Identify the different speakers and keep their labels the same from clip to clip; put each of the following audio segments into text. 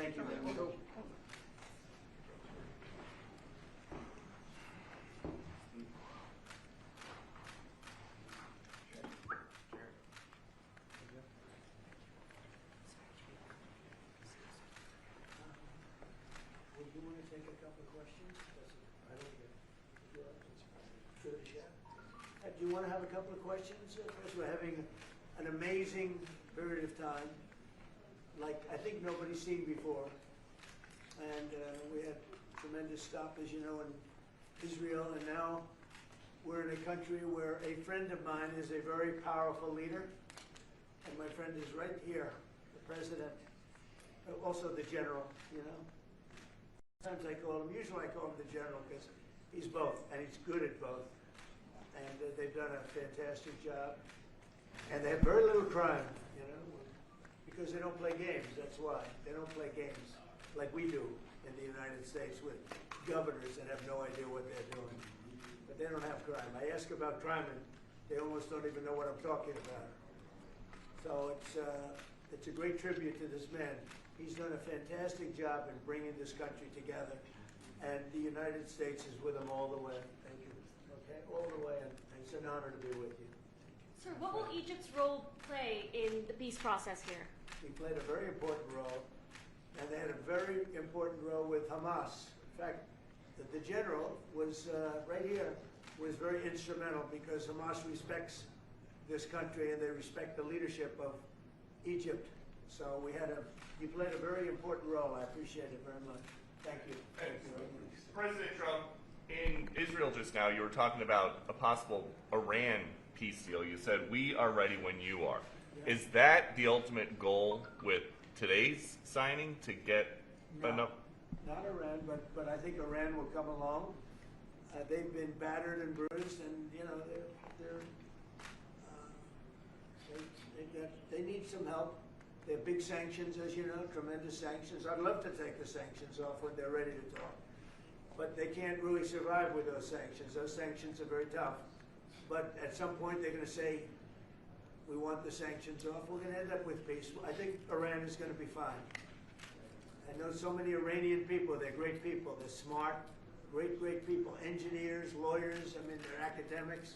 Speaker 1: Thank you, man. Do you want to take a couple of questions? I don't get it. Do you want to have a couple of questions? Because we're having an amazing period of time, like I think nobody's seen before. And we had tremendous stop, as you know, in Israel, and now we're in a country where a friend of mine is a very powerful leader, and my friend is right here, the president, also the general, you know. Sometimes usually I call him the general because he's both, and he's good at both. And they've done a fantastic job. And they have very little crime, you know, because they don't play games, that's why. They don't play games like we do in the United States with governors that have no idea what they're doing. But they don't have crime. I ask about crime and they almost don't even know what I'm talking about. So it's a great tribute to this man. He's done a fantastic job in bringing this country together, and the United States is with him all the way. Thank you. Okay, all the way, and it's an honor to be with you.
Speaker 2: Sir, what will Egypt's role play in the peace process here?
Speaker 1: We played a very important role, and they had a very important role with Hamas. In fact, the general was right here, was very instrumental because Hamas respects this country and they respect the leadership of Egypt. So you played a very important role. I appreciate it very much. Thank you. Thank you.
Speaker 3: President Trump, in Israel just now, you were talking about a possible Iran peace deal. You said, we are ready when you are. Yeah. Is that the ultimate goal with today's signing, to get enough?
Speaker 1: Not Iran, but I think Iran will come along. They've been battered and bruised, and you know they need some help. They have big sanctions, as you know, tremendous sanctions. I'd love to take the sanctions off when they're ready to talk. But they can't really survive with those sanctions. Those sanctions are very tough. But at some point they're going to say, we want the sanctions off. We're going to end up with peace. I think Iran is going to be fine. I know so many Iranian people. They're great people. They're smart, great people. Engineers, lawyers, I mean, they're academics.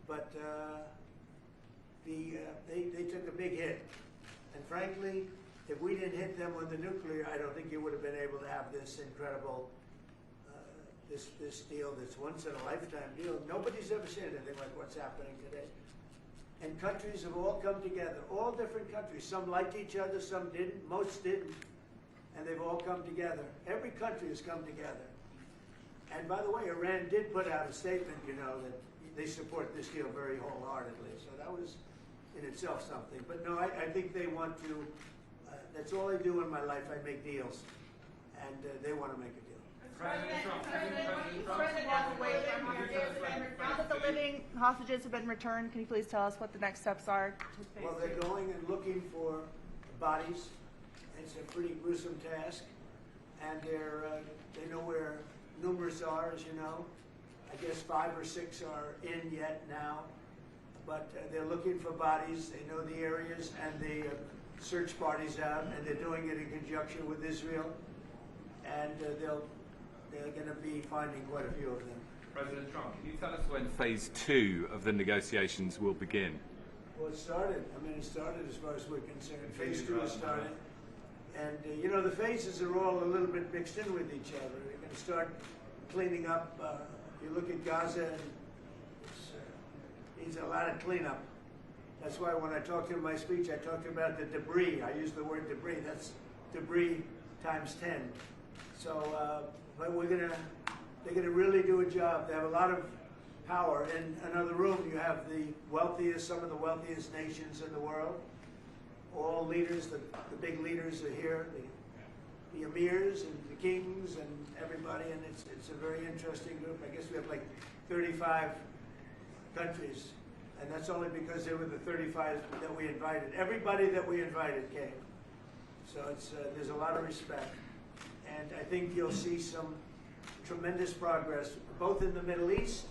Speaker 1: But they took a big hit. And frankly, if we didn't hit them with the nuclear, I don't think you would have been able to have this incredible, this deal, this once-in-a-lifetime deal. Nobody's ever seen anything like what's happening today. And countries have all come together, all different countries. Some liked each other, some didn't, most didn't. And they've all come together. Every country has come together. And by the way, Iran did put out a statement, you know, that they support this deal very wholeheartedly. So that was in itself something. But no, I think they want to, that's all I do in my life. I make deals. And they want to make a deal.
Speaker 4: Now that the living hostages have been returned, can you please tell us what the next steps are?
Speaker 1: Well, they're going and looking for bodies. It's a pretty gruesome task. And they know where numerous are, as you know. I guess 5 or 6 are in yet now. But they're looking for bodies. They know the areas, and they search parties out, and they're doing it in conjunction with Israel. And they're going to be finding quite a few of them.
Speaker 5: President Trump, can you tell us when phase 2 of the negotiations will begin?
Speaker 1: Well, it started. I mean, it started as far as we're concerned. Phase 2 has started. And, you know, the phases are all a little bit mixed in with each other. You're going to start cleaning up. You look at Gaza, and it needs a lot of cleanup. That's why when I talked in my speech, I talked about the debris. I used the word debris. That's debris times 10. So, but they're gonna really do a job. They have a lot of power. In another room, you have the wealthiest, some of the wealthiest nations in the world. All leaders, the big leaders are here, the emirs and the kings and everybody, and it's a very interesting group. I guess we have like 35 countries, and that's only because they were the 35 that we invited. Everybody that we invited came. So there's a lot of respect. And I think you'll see some tremendous progress, both in the Middle East.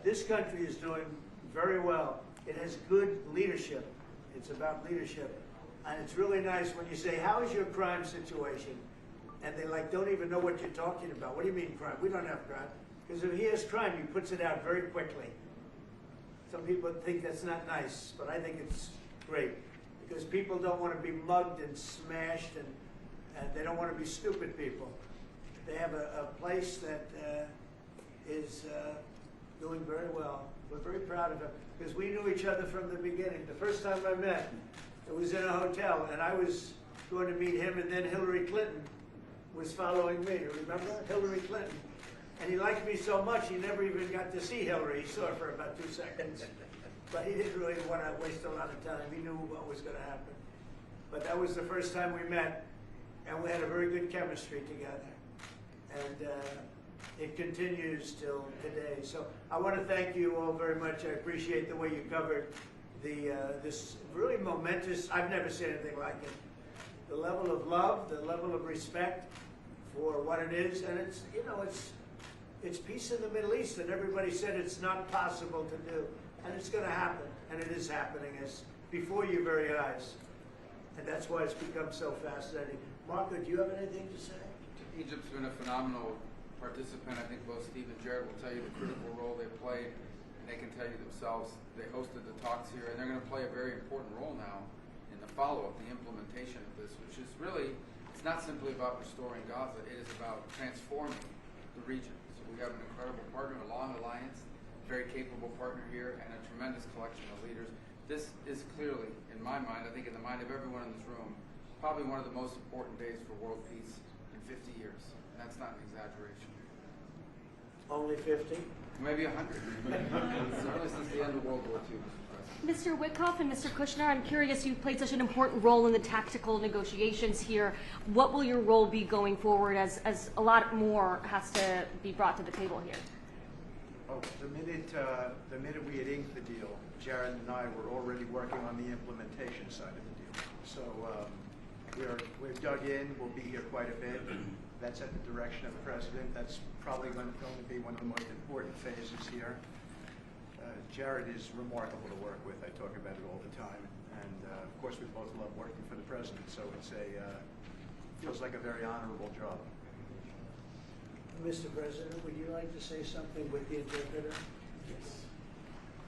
Speaker 1: This country is doing very well. It has good leadership. It's about leadership. And it's really nice when you say, how is your crime situation? And they like don't even know what you're talking about. What do you mean crime? We don't have crime. Because if he has crime, he puts it out very quickly. Some people think that's not nice, but I think it's great. Because people don't want to be mugged and smashed, and they don't want to be stupid people. They have a place that is doing very well. We're very proud of him. Because we knew each other from the beginning. The first time I met, it was in a hotel, and I was going to meet him, and then Hillary Clinton was following me. Remember? Hillary Clinton. And he liked me so much, he never even got to see Hillary. He saw her for about 2 seconds. But he didn't really want to waste a lot of time. He knew what was going to happen. But that was the first time we met, and we had a very good chemistry together. And it continues till today. So I want to thank you all very much. I appreciate the way you covered this really momentous, I've never seen anything like it. The level of love, the level of respect for what it is, and it's, you know, it's peace in the Middle East, and everybody said it's not possible to do, and it's going to happen, and it is happening as before your very eyes, and that's why it's become so fascinating. Marco, do you have anything to say?
Speaker 6: Egypt's been a phenomenal participant. I think both Steve and Jared will tell you the critical role they played, and they can tell you themselves. They hosted the talks here, and they're going to play a very important role now in the follow-up, the implementation of this, which is really, it's not simply about restoring Gaza, it is about transforming the region. So we have an incredible partner, a long alliance, very capable partner here, and a tremendous collection of leaders. This is clearly, in my mind, I think in the mind of everyone in this room, probably one of the most important days for world peace in 50 years. And that's not an exaggeration.
Speaker 1: Only 50?
Speaker 6: Maybe 100. Certainly since the end of World War II.
Speaker 2: Mr. Witkoff and Mr. Kushner, I'm curious, you've played such an important role in the tactical negotiations here. What will your role be going forward as a lot more has to be brought to the table here?
Speaker 7: Oh, the minute we had inked the deal, Jared and I were already working on the implementation side of the deal. So we've dug in, we'll be here quite a bit. That's at the direction of the President. That's probably going to be one of the most important phases here. Jared is remarkable to work with. I talk about it all the time. And of course, we both love working for the President, so it's feels like a very honorable job.
Speaker 1: Mr. President, would you like to say something with the interpreter?
Speaker 8: Yes.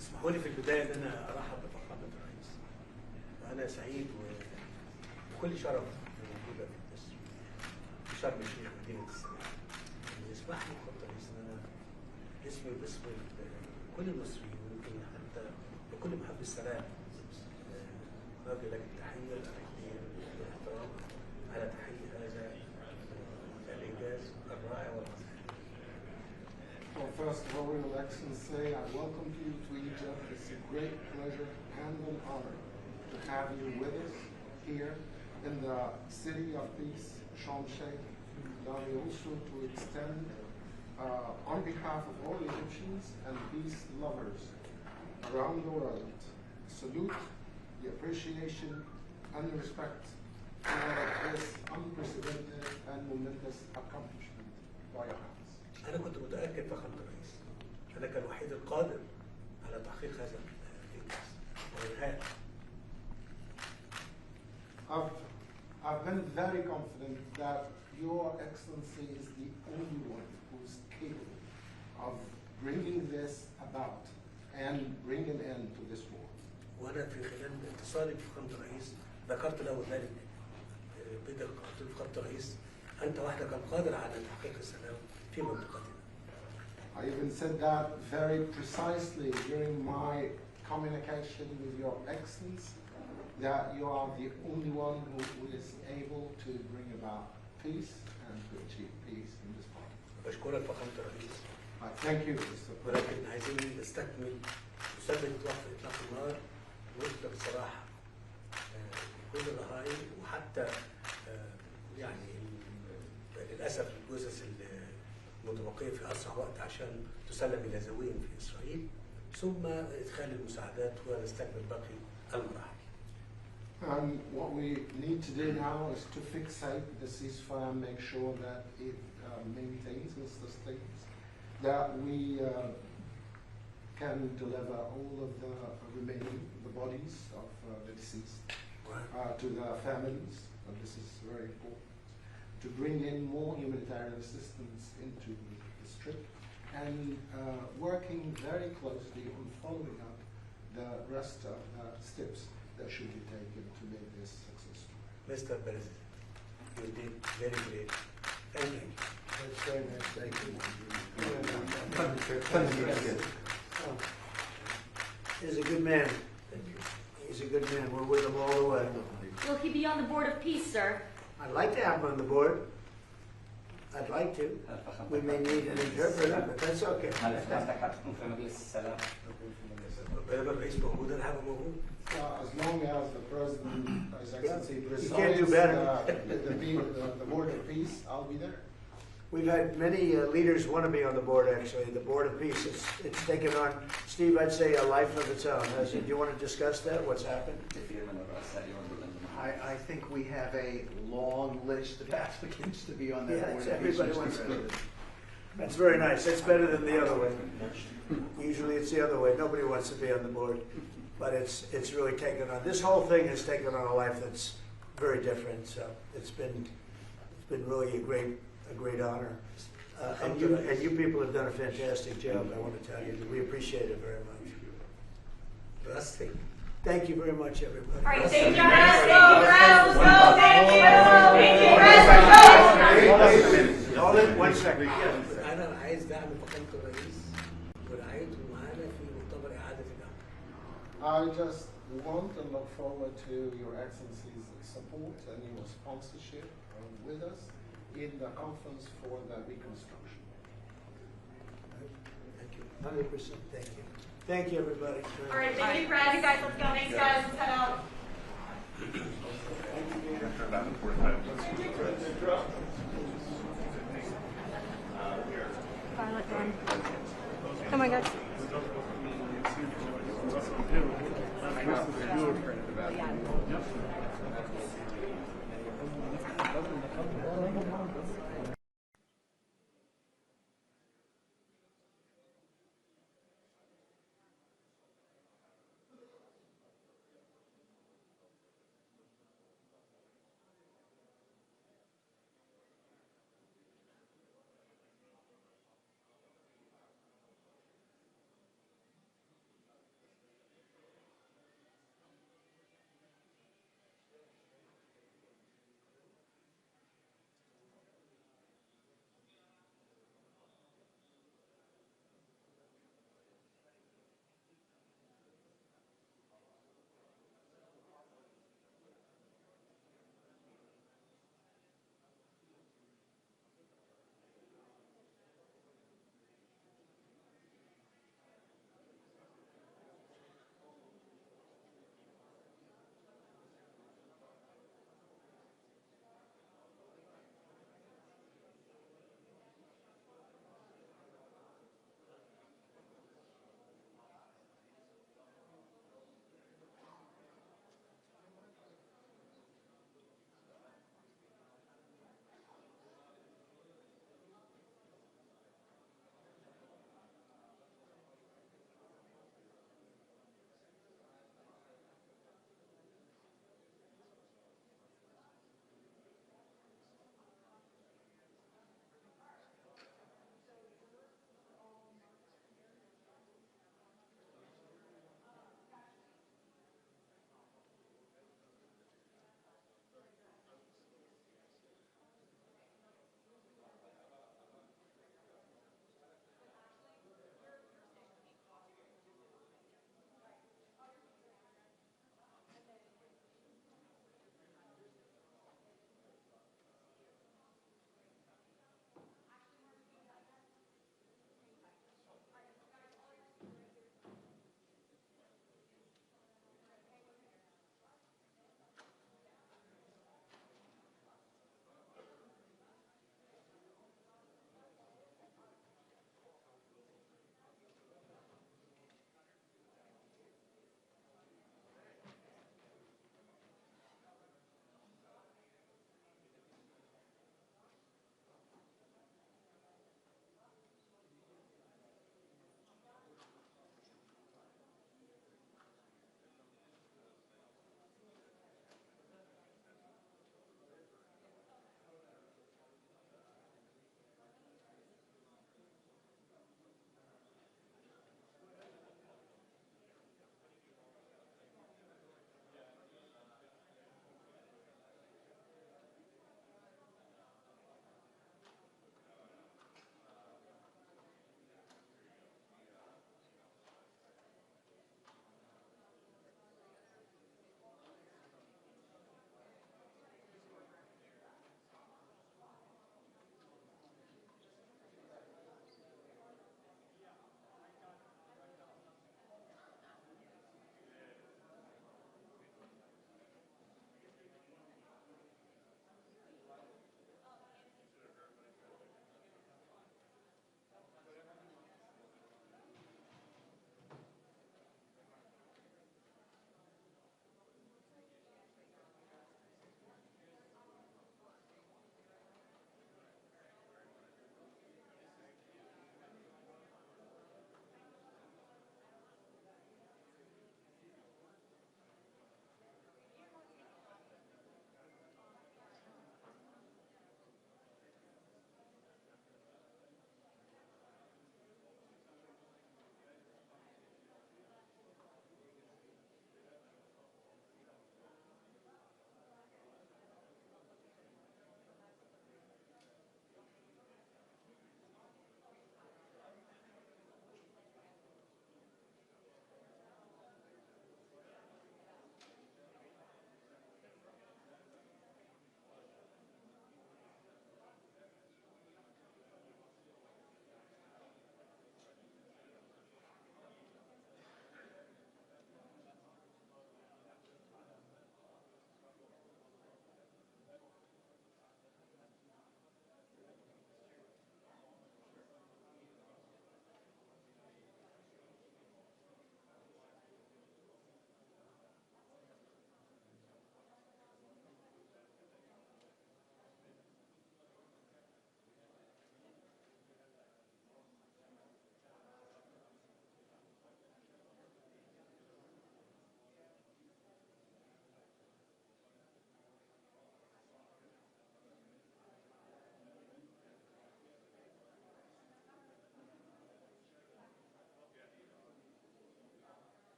Speaker 8: اسمحوا لي في البداية أن أنا أرحب بفخامة الرئيس. وأنا سعيد وكل شرف موجودة في شرم الشيخ مدينة السلام. يسمح لي فخامة الرئيس أن أنا اسمي واسم كل المصريين ويمكن حتى وكل محب السلام أوجه لك التحية الأخيرة والاحترام على تحقيق هذا الإنجاز الرائع والعظيم.
Speaker 9: Well, first of all, Your Excellency, I welcome you to Egypt. It's a great pleasure and an honor to have you with us here in the city of peace, Sharm el-Sheikh. Allow me also to extend, on behalf of all Egyptians and peace lovers around the world, salute, the appreciation, and the respect for this unprecedented and momentous accomplishment by your hands.
Speaker 8: أنا كنت متأكد فخامة الرئيس أنك الوحيد القادر على تحقيق هذا الإنجاز وإنهائه.
Speaker 9: I've been very confident that Your Excellency is the only one who's capable of bringing this about and bringing an end to this war.
Speaker 8: وأنا في خلال اتصالي بفخامة الرئيس ذكرت له ذلك بدقة. قلت له فخامة الرئيس أنت وحدك القادر على تحقيق السلام في منطقتنا.
Speaker 9: I even said that very precisely during my communication with Your Excellency, that you are the only one who is able to bring about peace and to achieve peace in this part.
Speaker 8: بشكرك فخامة الرئيس.
Speaker 9: I thank you, Mr. President.
Speaker 8: ولكن عايزين نستكمل نثبت وقف إطلاق النار ونطلق سراح كل الرهائن وحتى يعني للأسف الجثث المتبقية في أسرع وقت عشان تسلم إلى ذويهم في إسرائيل ثم إدخال المساعدات ونستكمل باقي المراحل.
Speaker 9: And what we need to do now is to fixate the ceasefire and make sure that it maintains and sustains, that we can deliver all of the remaining, the bodies of the deceased to the families, and this is very important, to bring in more humanitarian assistance into the Strip, and working very closely on following up the rest of the steps that should be taken to make this successful.
Speaker 8: Mr. President, you did very great. Thank you.
Speaker 9: That's very nice. Thank you.
Speaker 1: He's a good man. He's a good man. We're with him all the way.
Speaker 2: Will he be on the Board of Peace, sir?
Speaker 1: I'd like to have him on the board. I'd like to. We may need an interpreter, but that's okay.
Speaker 9: As long as the President, His Excellency,
Speaker 1: You can't do better.
Speaker 9: the Board of Peace, I'll be there.
Speaker 1: We've had many leaders want to be on the board, actually. The Board of Peace, it's taken on, Steve, I'd say a life of its own. Do you want to discuss that, what's happened?
Speaker 7: I think we have a long list of applicants to be on that
Speaker 1: Yeah,
Speaker 7: board.
Speaker 1: everybody wants to. That's very nice. That's better than the other way. Usually it's the other way. Nobody wants to be on the board. But it's really taken on, this whole thing has taken on a life that's very different. So it's been really a great honor. And you people have done a fantastic job, I want to tell you. We appreciate it very much. Thank you very much, everybody.
Speaker 2: All right, thank you, guys. Go, thank you.
Speaker 1: Hold it 1 second.
Speaker 8: أنا عايز دعم فخامة الرئيس ورعايته معانا في مؤتمر إعادة الأمن.
Speaker 9: I just want and look forward to Your Excellency's support and your sponsorship with us in the conference for the reconstruction.
Speaker 1: Thank you. 100%. Thank you. Thank you, everybody.
Speaker 2: All right, thank you, Brad. You guys, let's go. Thanks, guys. Let's head out. Violet one. Come on, guys.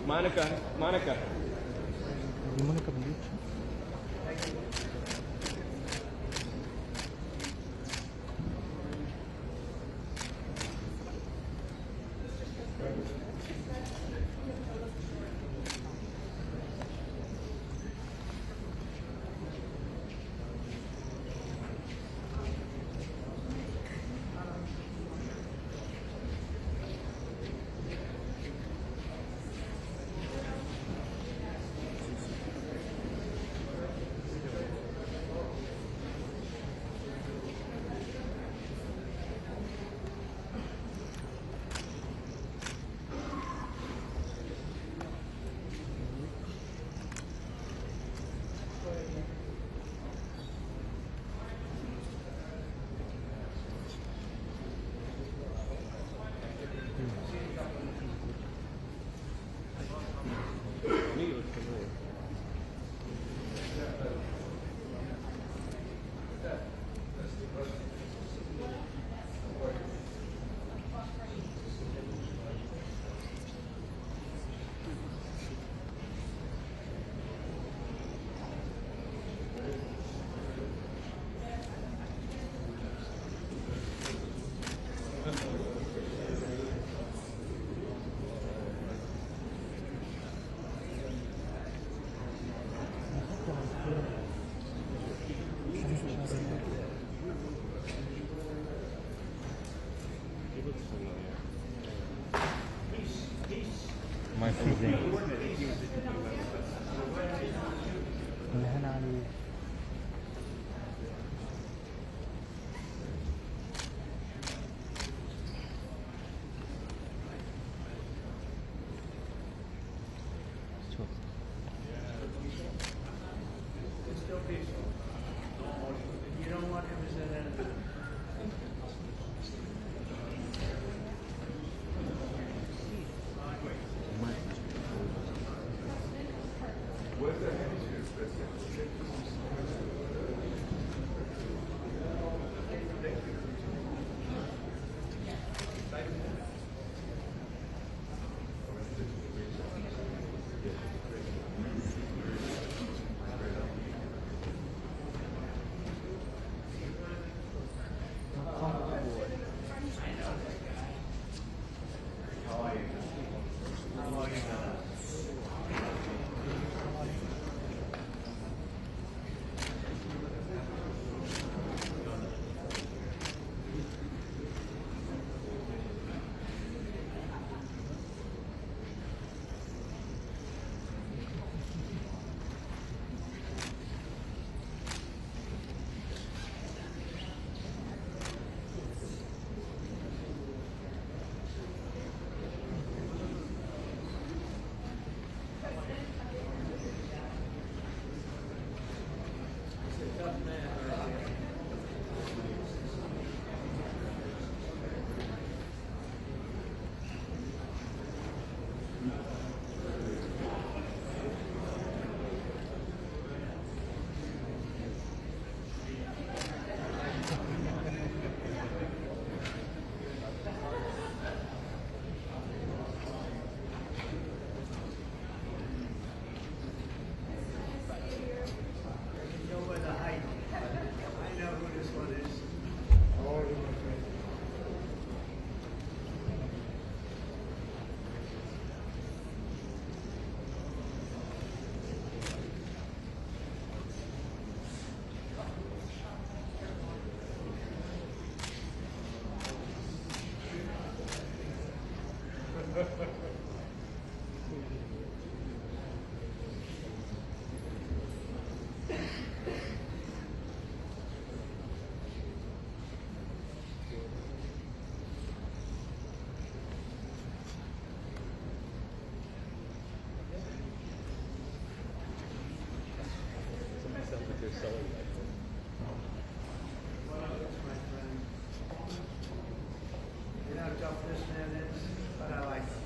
Speaker 10: Monica.
Speaker 11: My freezing.
Speaker 1: It's still peaceful. You don't want him to say that. You know how tough this man is, but I like him.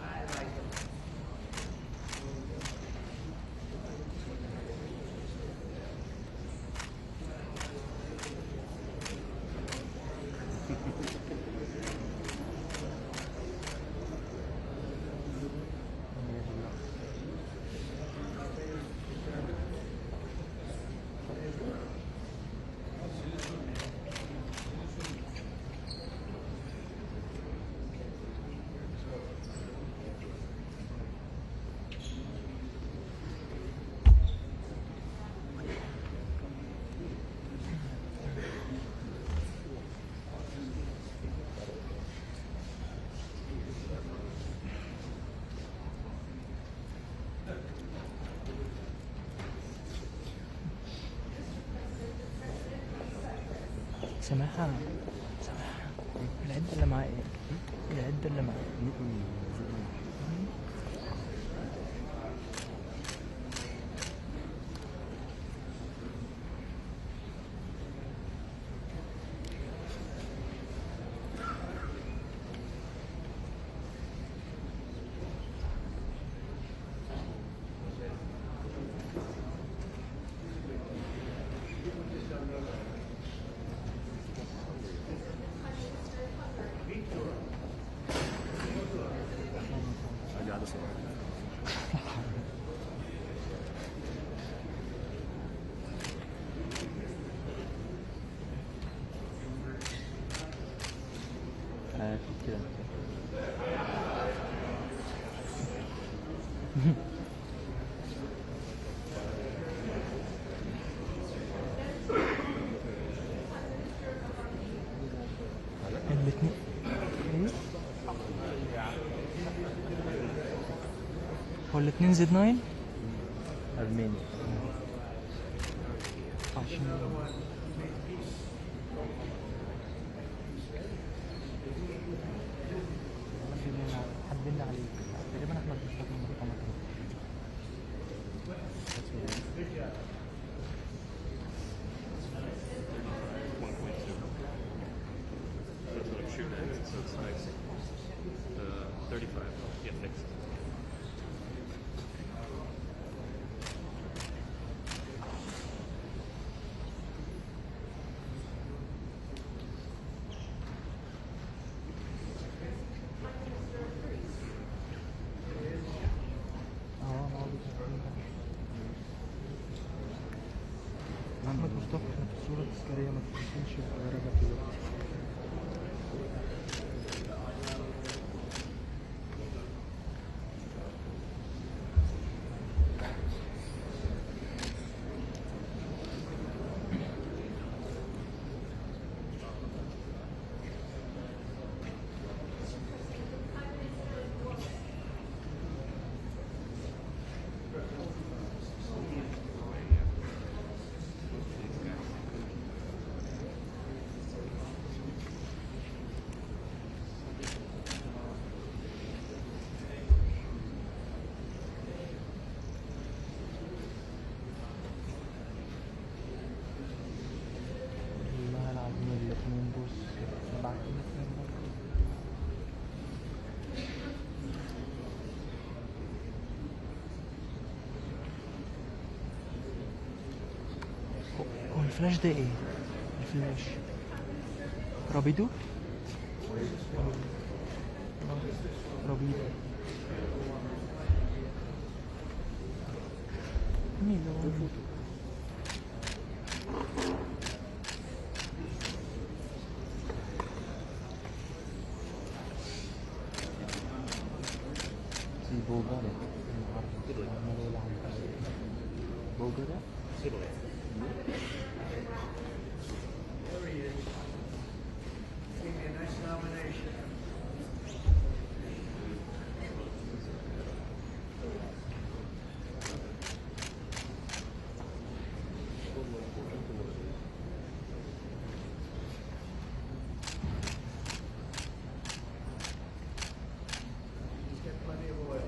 Speaker 1: I like him.
Speaker 11: سامعها العدة اللي معايا العدة اللي معايا كده الاتنين هو الاتنين زد 9 أرمينيا حبينا عليك تقريبا احنا بنشتغل من رقم
Speaker 10: So it's like 35, yeah, fixed.
Speaker 11: محمد مصطفى احنا في الصورة التذكارية ما تنسيش الغرابة دلوقتي والله العظيم الاتنين بص بعتين هو الفلاش ده ايه؟ الفلاش رابيدو؟ رابيدو مين اللي هو بولغاريا بولغاريا
Speaker 1: There he is. Gave me a nice nomination. He's got plenty of oil.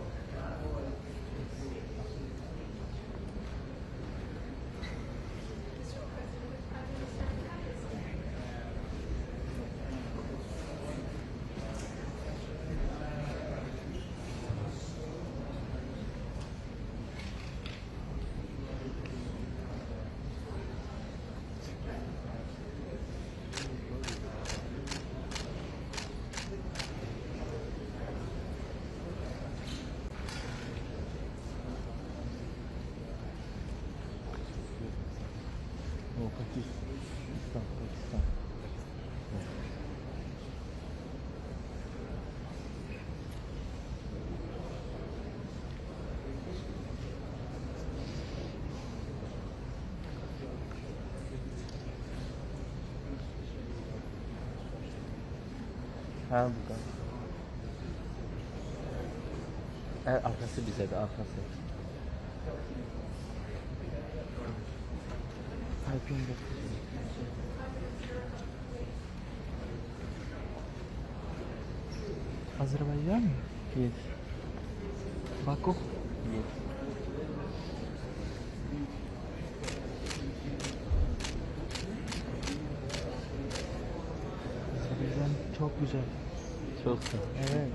Speaker 11: هو باكستان ها بقى الخاص بزاد خاص هاي بين Azerbaijan?
Speaker 10: Yes.
Speaker 11: Baku?
Speaker 10: Yes.
Speaker 11: Azerbaycan çok güzel.
Speaker 10: Çok sağ ol.
Speaker 11: Evet.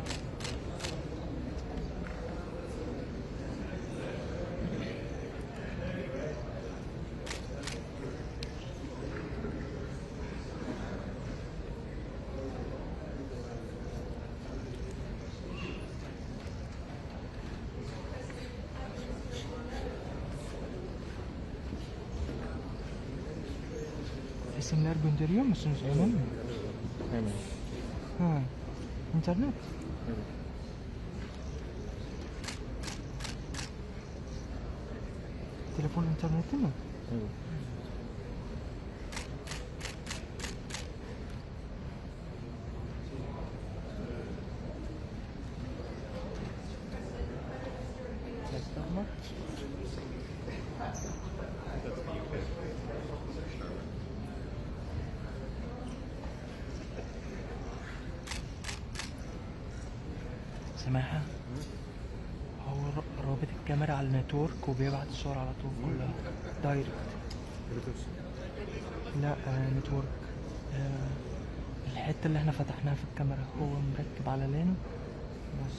Speaker 11: Resimler gönderiyor musunuz hemen mi?
Speaker 10: Hemen.
Speaker 11: Ha. İnternet?
Speaker 10: Evet.
Speaker 11: Telefon interneti mi?
Speaker 10: Evet.
Speaker 11: Reklam var. سماحة هو رابط الكاميرا على النتورك وبيبعت الصور على طول كلها دايركت. لا نتورك. الحتة اللي احنا فتحناها في الكاميرا هو مركب على لين بس.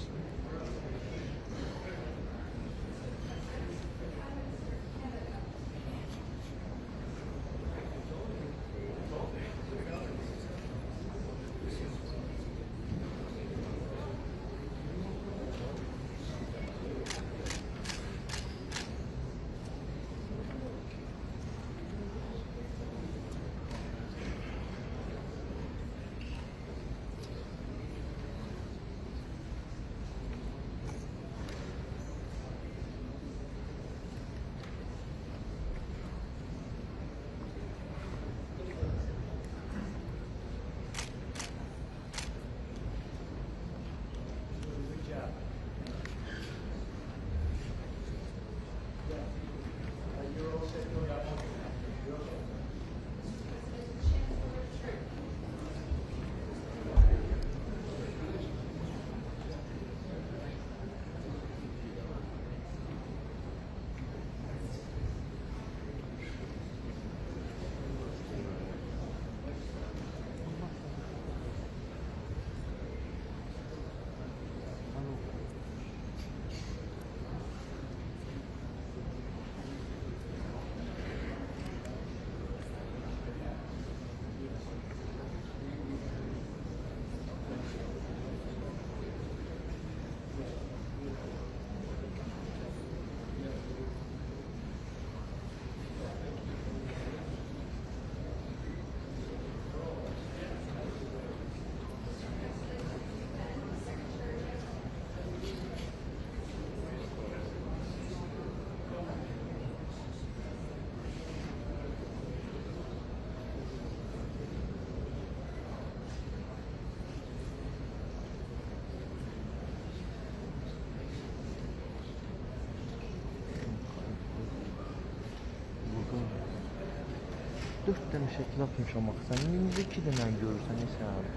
Speaker 10: Dört tane şekil atmış ama sen önümüzdeki denen görürsen neyse abi.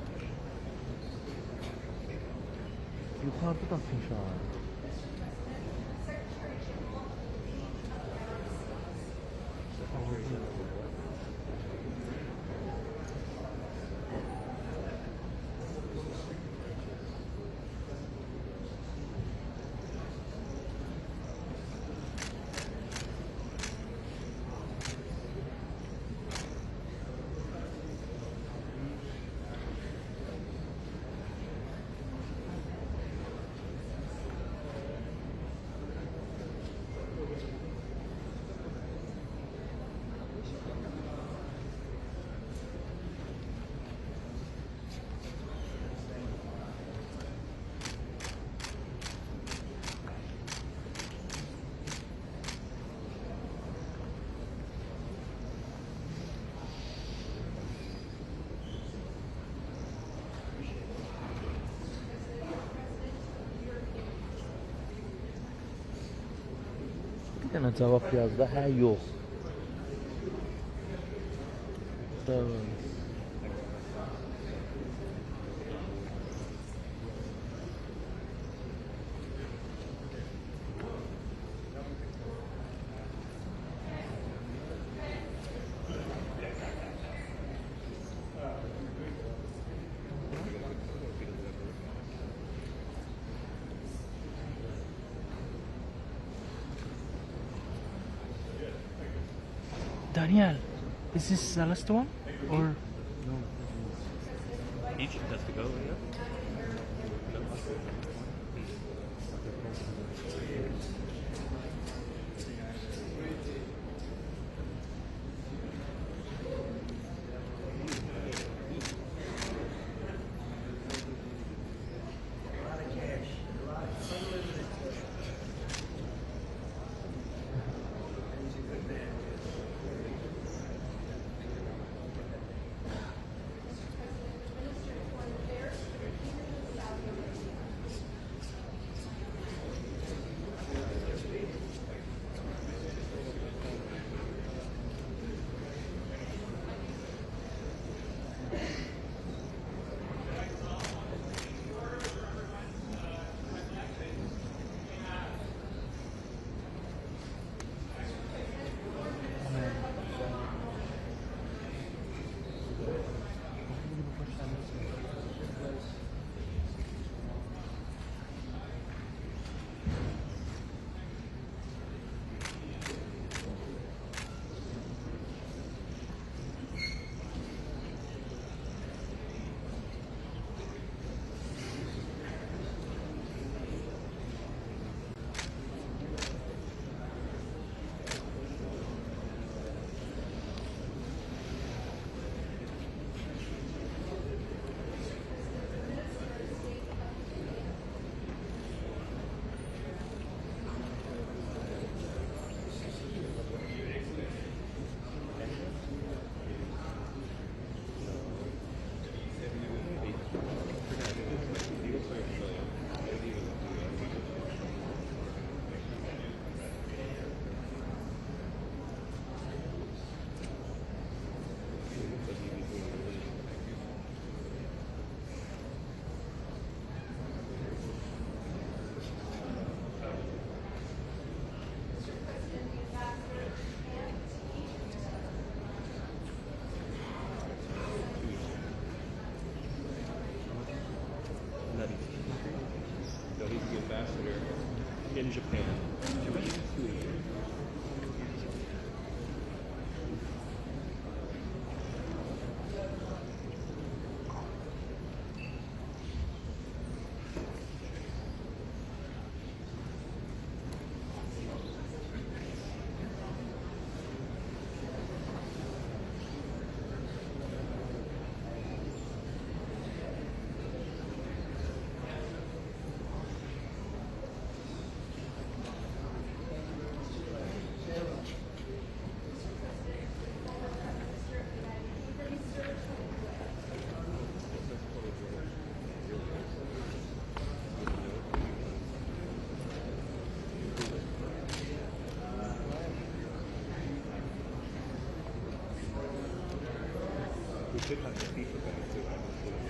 Speaker 10: Yukarıda da atmış abi. Bir tane cevap yazdı, hə yox. Sağ olun.
Speaker 11: Daniel, is this the last one? Or
Speaker 10: Egypt has to go, yeah? Ambassador in Japan. We should have the FIFA back too. I don't see it.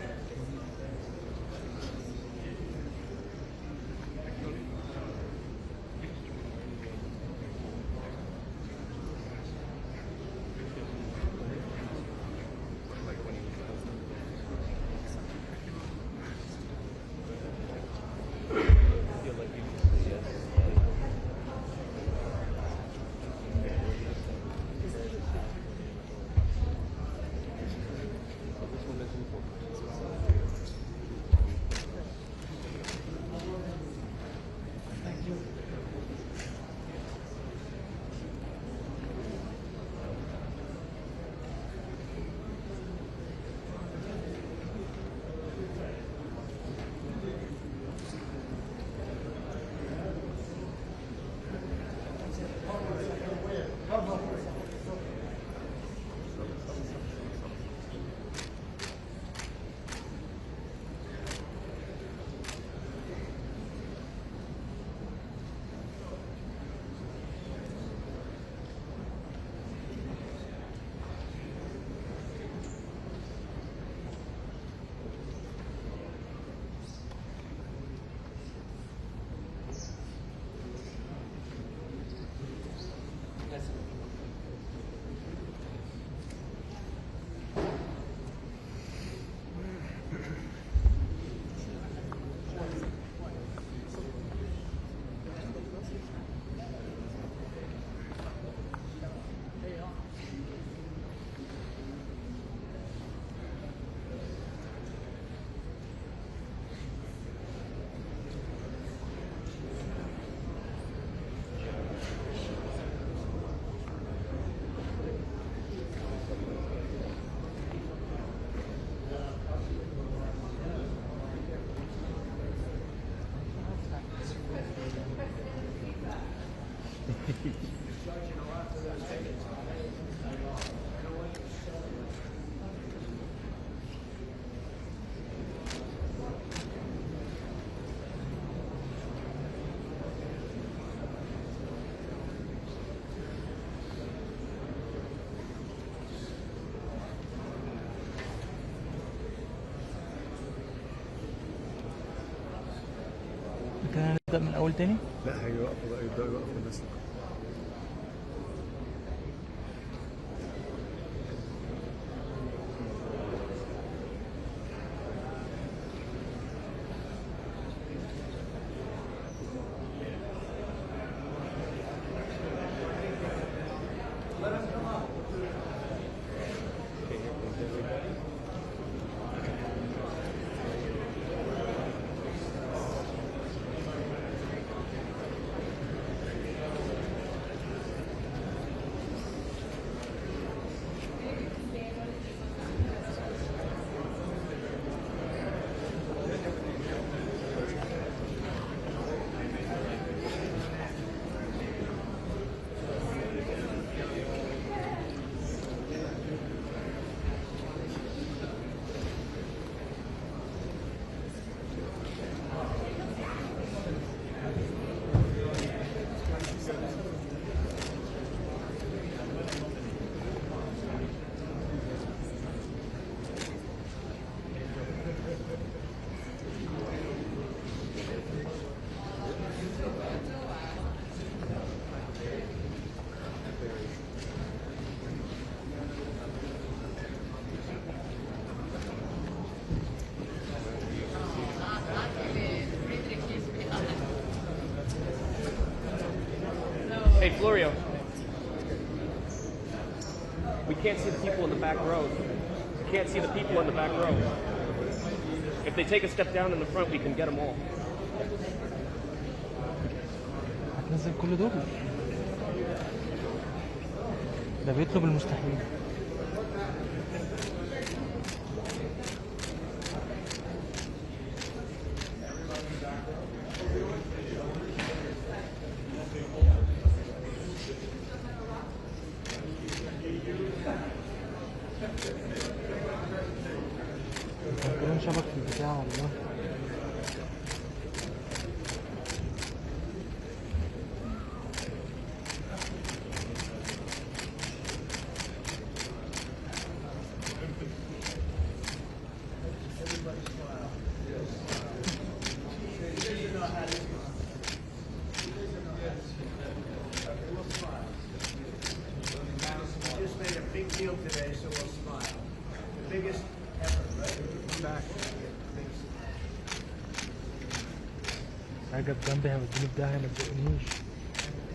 Speaker 11: نبدأ من أول تاني؟
Speaker 12: لا هيوقفوا بقى يبدأوا يوقفوا الناس.
Speaker 13: Hey, Florio. We can't see the people in the back row. We can't see the people in the back row. If they take a step down in the front, we can get them all.
Speaker 11: هتنزل كل دول؟ ده بيطلب المستحيل. كلهم شبك في البتاع والله.
Speaker 1: Just made a big deal today, so we'll smile. The biggest ever, right? Back.
Speaker 11: عجب جنبي هيوديني في داهية ما تزقنيش.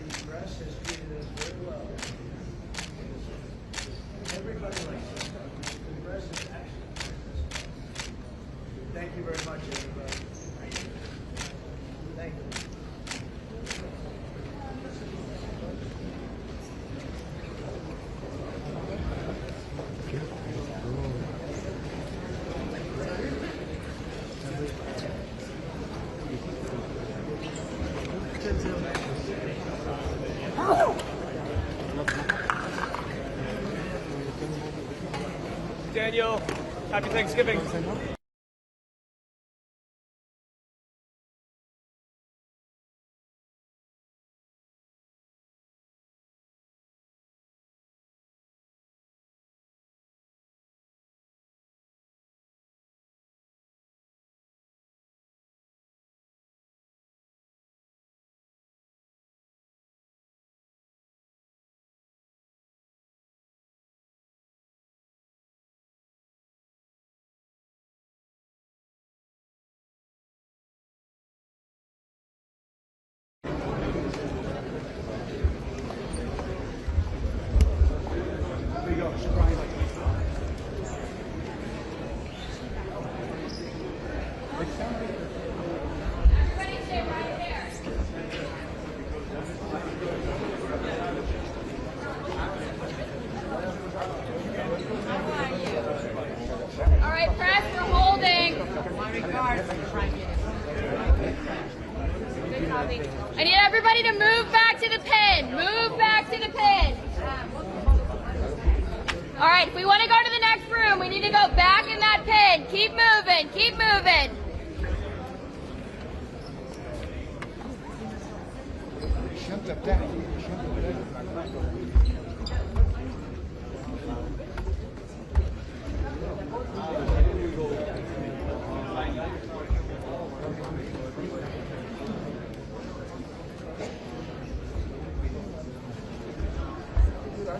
Speaker 1: The press has treated us very well. Everybody likes us. The press is actually. Thank you very much, everybody. Thank you.
Speaker 13: Daniel, happy Thanksgiving.
Speaker 14: All right, press, we're holding. I need everybody to move back to the pin. Move back to the pin. All right, if we want to go to the next room, we need to go back in that pin. Keep moving, keep moving.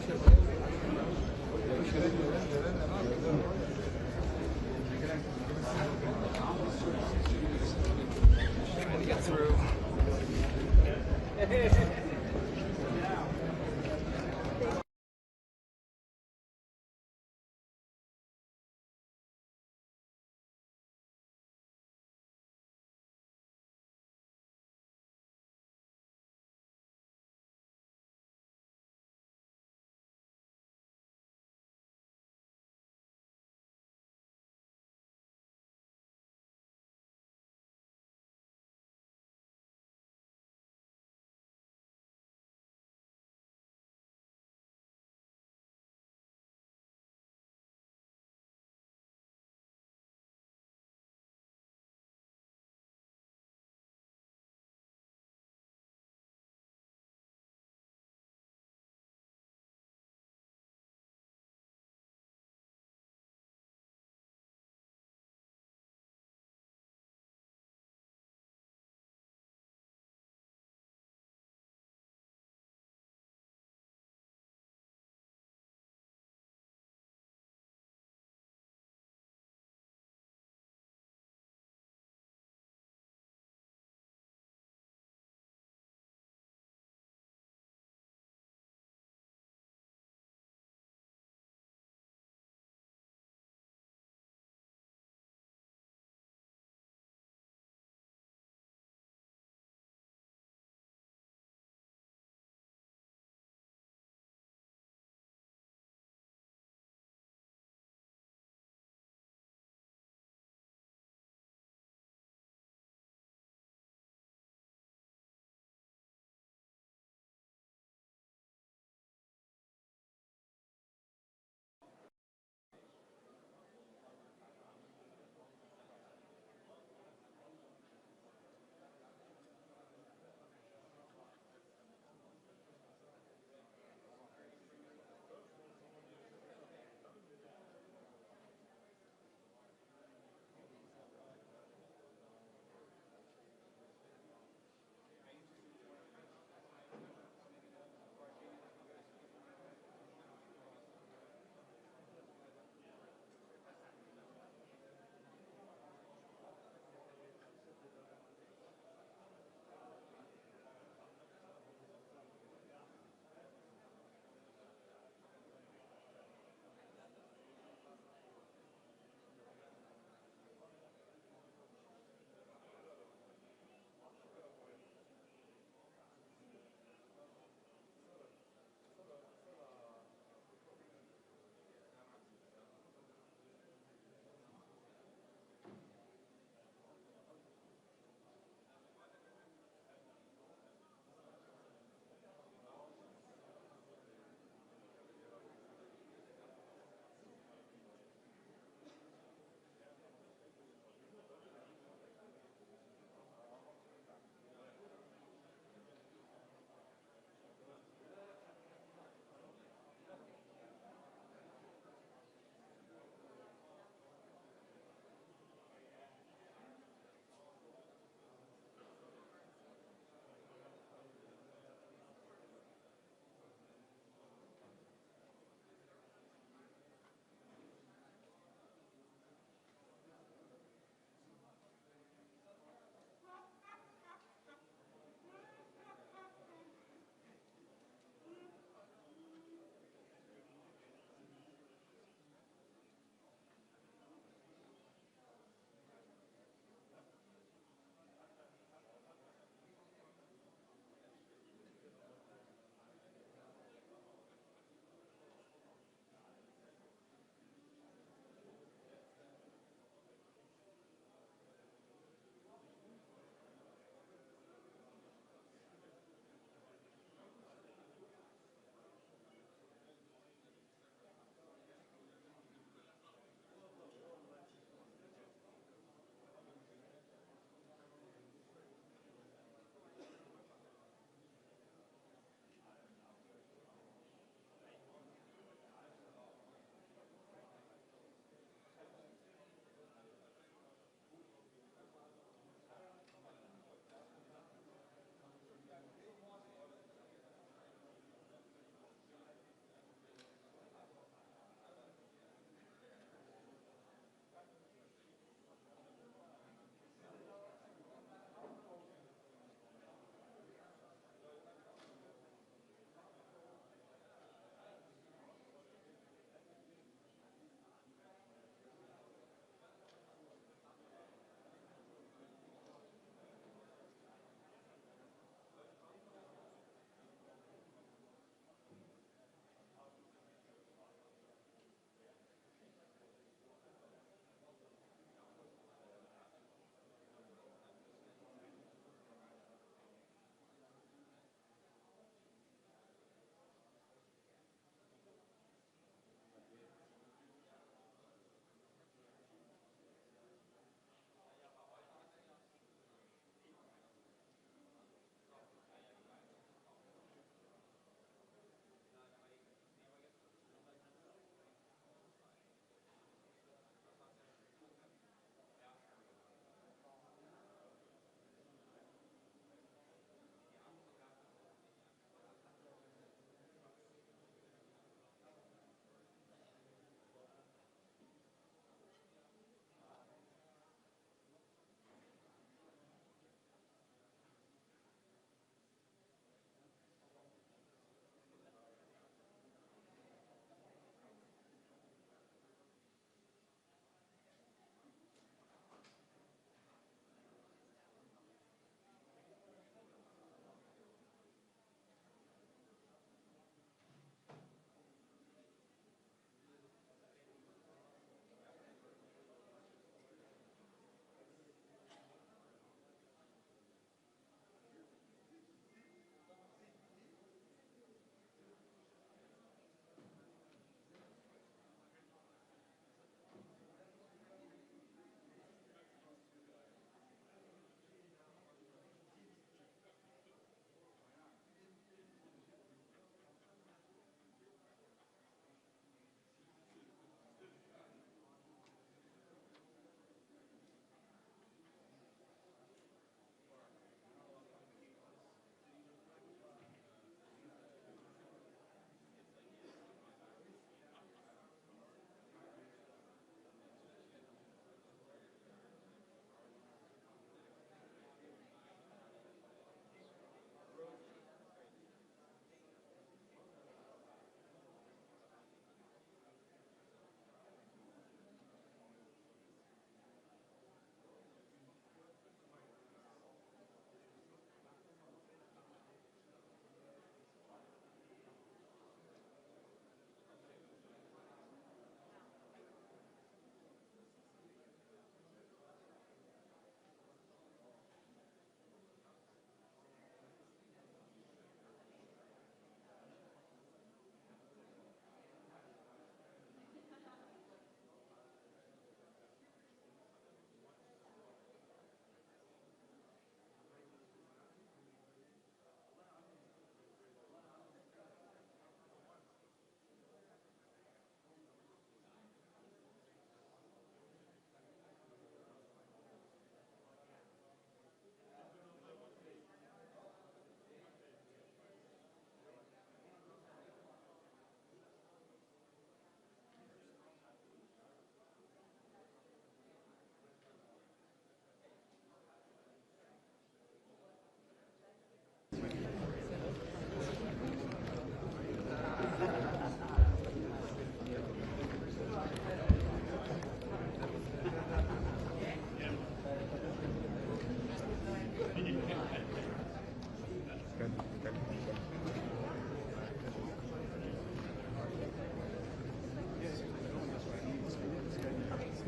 Speaker 5: Trying to get through.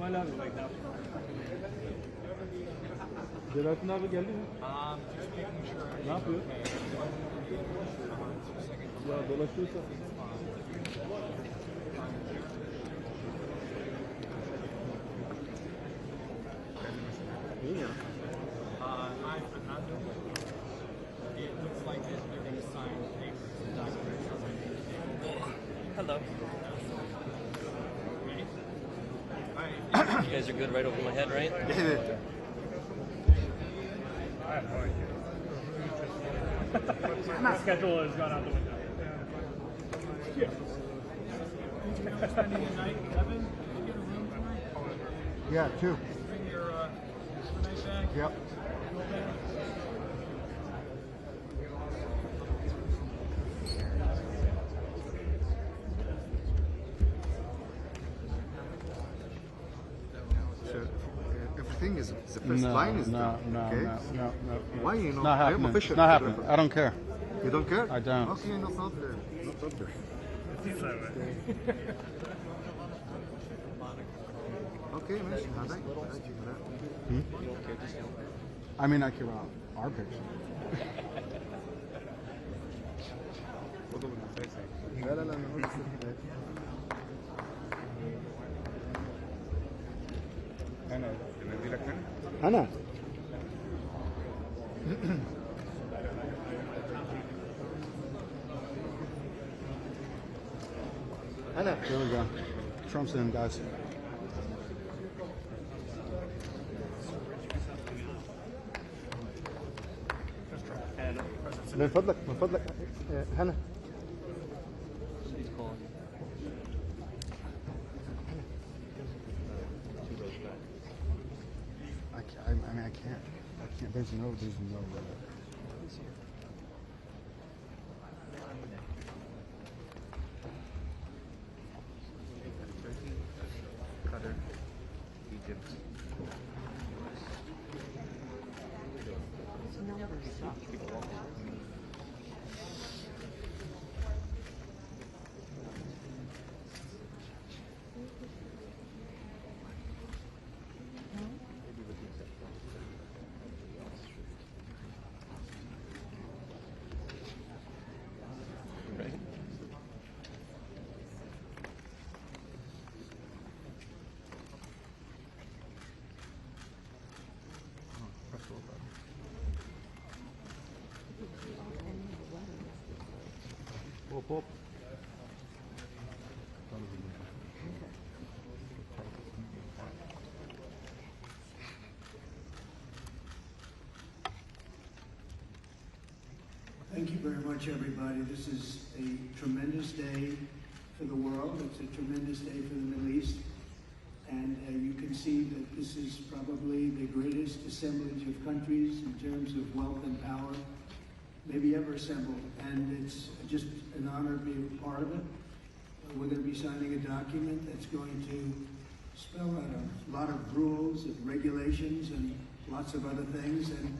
Speaker 11: my love right now. Selahattin abi geldi mi? Ne yapıyor? Ya dolaşıyorsa. İyi ya.
Speaker 15: Hi, Fernando. It looks like they're going to sign papers and documents.
Speaker 10: Hello.
Speaker 15: Ready?
Speaker 10: You guys are good right over my head, right?
Speaker 15: Yeah. I have no idea. My schedule has gone out the window. Yeah. Spending the night, Kevin? Did you get a room tonight?
Speaker 9: Yeah, 2.
Speaker 15: Bring your night bag?
Speaker 9: Yep.
Speaker 12: Everything is the first line is done. Okay?
Speaker 9: No.
Speaker 12: Why you know?
Speaker 9: Not
Speaker 12: I am
Speaker 9: happening.
Speaker 12: official.
Speaker 9: Not happening. I don't care.
Speaker 12: You don't care?
Speaker 9: I don't.
Speaker 12: Okay, no problem. No problem. Okay, ماشي هذا
Speaker 9: I mean, I care about our picture.
Speaker 12: لا لا
Speaker 9: أنا
Speaker 12: أنا
Speaker 9: There we go. Trump's in, guys.
Speaker 12: من فضلك هنا
Speaker 9: I can't. There's no.
Speaker 12: Qatar, Egypt.
Speaker 9: Hop.
Speaker 1: Thank you very much, everybody. This is a tremendous day for the world. It's a tremendous day for the Middle East. And you can see that this is probably the greatest assemblage of countries in terms of wealth and power maybe ever assembled. And it's just an honor to be a part of it. We're going to be signing a document that's going to spell out a lot of rules and regulations and lots of other things. And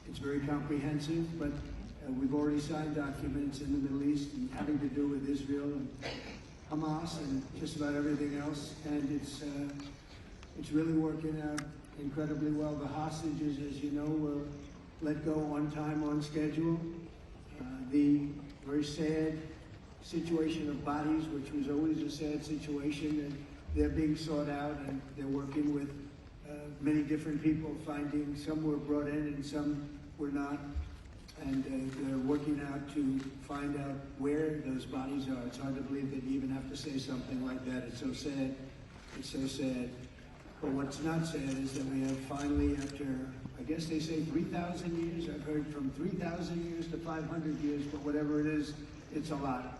Speaker 1: it's very comprehensive, but we've already signed documents in the Middle East and having to do with Israel and Hamas and just about everything else. And it's really working out incredibly well. The hostages, as you know, were let go on time, on schedule. The very sad situation of bodies, which was always a sad situation, and they're being sought out, and they're working with many different people, finding some were brought in and some were not, and they're working out to find out where those bodies are. It's hard to believe that you even have to say something like that. It's so sad. It's so sad. But what's not sad is that we have finally, after, I guess they say 3,000 years, I've heard from 3,000 years to 500 years, but whatever it is, it's a lot.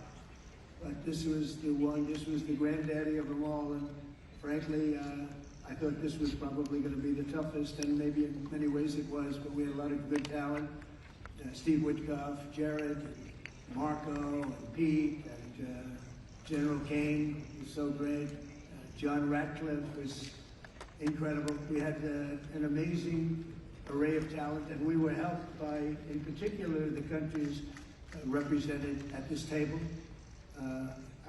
Speaker 1: But this was the one, this was the granddaddy of them all, and frankly, I thought this was probably going to be the toughest, and maybe in many ways it was, but we had a lot of good talent. Steve Witkoff, Jared, and Marco, and Pete, and General Kane was so great. John Ratcliffe was incredible. We had an amazing array of talent, and we were helped by, in particular, the countries represented at this table.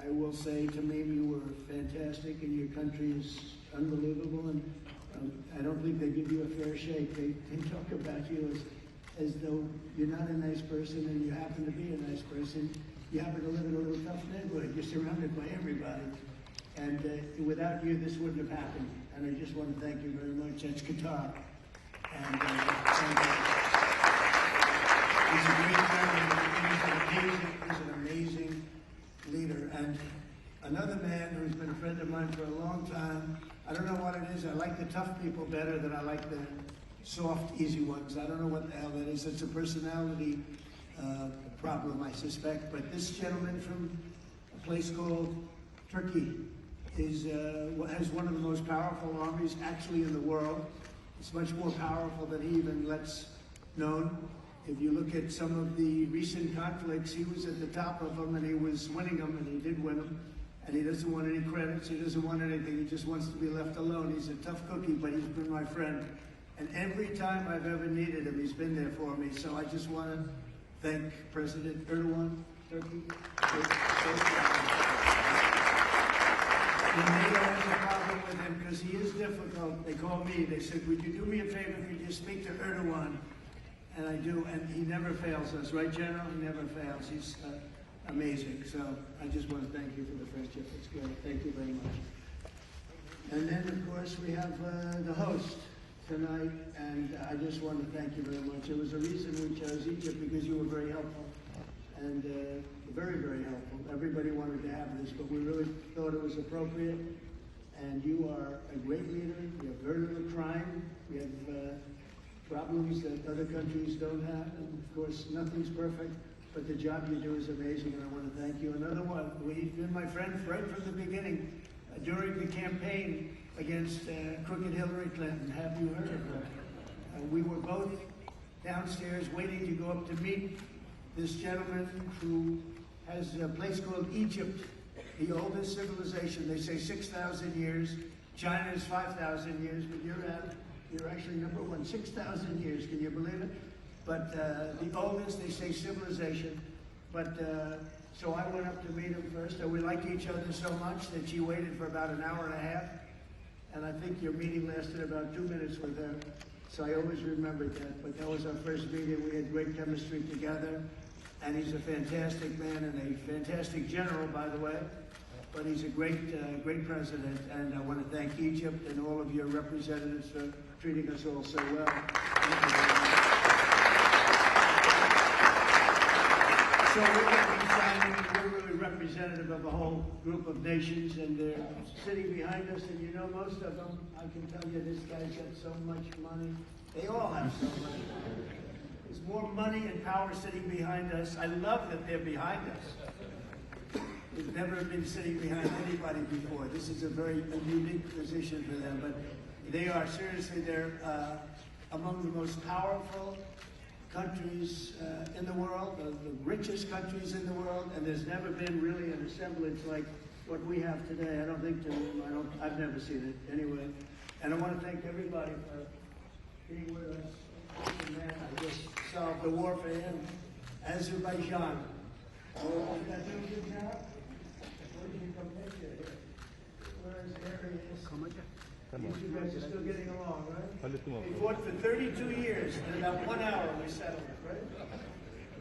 Speaker 1: I will say, Tamim, you were fantastic, and your countries unbelievable, and I don't think they give you a fair shake. They talk about you as though you're not a nice person, and you happen to be a nice person. You happen to live in a little tough neighborhood. You're surrounded by everybody. And without you, this wouldn't have happened. And I just want to thank you very much. That's Qatar. And he's a great friend. He's an amazing leader. And another man who's been a friend of mine for a long time. I don't know what it is. I like the tough people better than I like the soft, easy ones. I don't know what the hell that is. It's a personality problem, I suspect. But this gentleman from a place called Turkey has one of the most powerful armies actually in the world. It's much more powerful than he even lets known. If you look at some of the recent conflicts, he was at the top of them and he was winning them, and he did win them. And he doesn't want any credits, he doesn't want anything, he just wants to be left alone. He's a tough cookie, but he's been my friend. And every time I've ever needed him, he's been there for me. So I just want to thank President Erdogan, Turkey. And NATO has a problem with him because he is difficult. They call me, they said, would you do me a favor, could you speak to Erdogan? And I do, and he never fails us, right, General? He never fails. He's amazing. So I just want to thank you for the friendship. It's great. Thank you very much. And then, of course, we have the host tonight, and I just want to thank you very much. There was a reason we chose Egypt, because you were very helpful, and very, very helpful. Everybody wanted to have this, but we really thought it was appropriate, and you are a great leader. You have very little crime. You have problems that other countries don't have, and of course, nothing's perfect, but the job you do is amazing, and I want to thank you. Another one, we've been my friend right from the beginning. During the campaign against crooked Hillary Clinton, have you heard of her? We were both downstairs waiting to go up to meet this gentleman who has a place called Egypt, the oldest civilization. They say 6,000 years. China is 5,000 years, but you're actually number one, 6,000 years. Can you believe it? But the oldest, they say, civilization. But so I went up to meet him first, and we liked each other so much that she waited for about an hour and a half. And I think your meeting lasted about 2 minutes with her. So I always remembered that. But that was our first meeting. We had great chemistry together. And he's a fantastic man and a fantastic general, by the way. But he's a great, great president. And I want to thank Egypt and all of your representatives for treating us all so well. Thank you very much. So we're going to be signing. We're really representative of a whole group of nations, and they're sitting behind us. And you know, most of them, I can tell you, this guy's got so much money. They all have so much money. There's more money and power sitting behind us. I love that they're behind us. We've never been sitting behind anybody before. This is a very unique position for them, but they are seriously, they're among the most powerful countries in the world, the richest countries in the world, and there's never been really an assemblage like what we have today. I don't think I've never seen it anyway. And I want to thank everybody for being with us. Man, I just solved the war for him. Azerbaijan. Oh, did I do a good job? Where did you come picture here? Where is there he is? You guys are still getting along, right? We fought for 32 years, and in about 1 hour we settled it, right?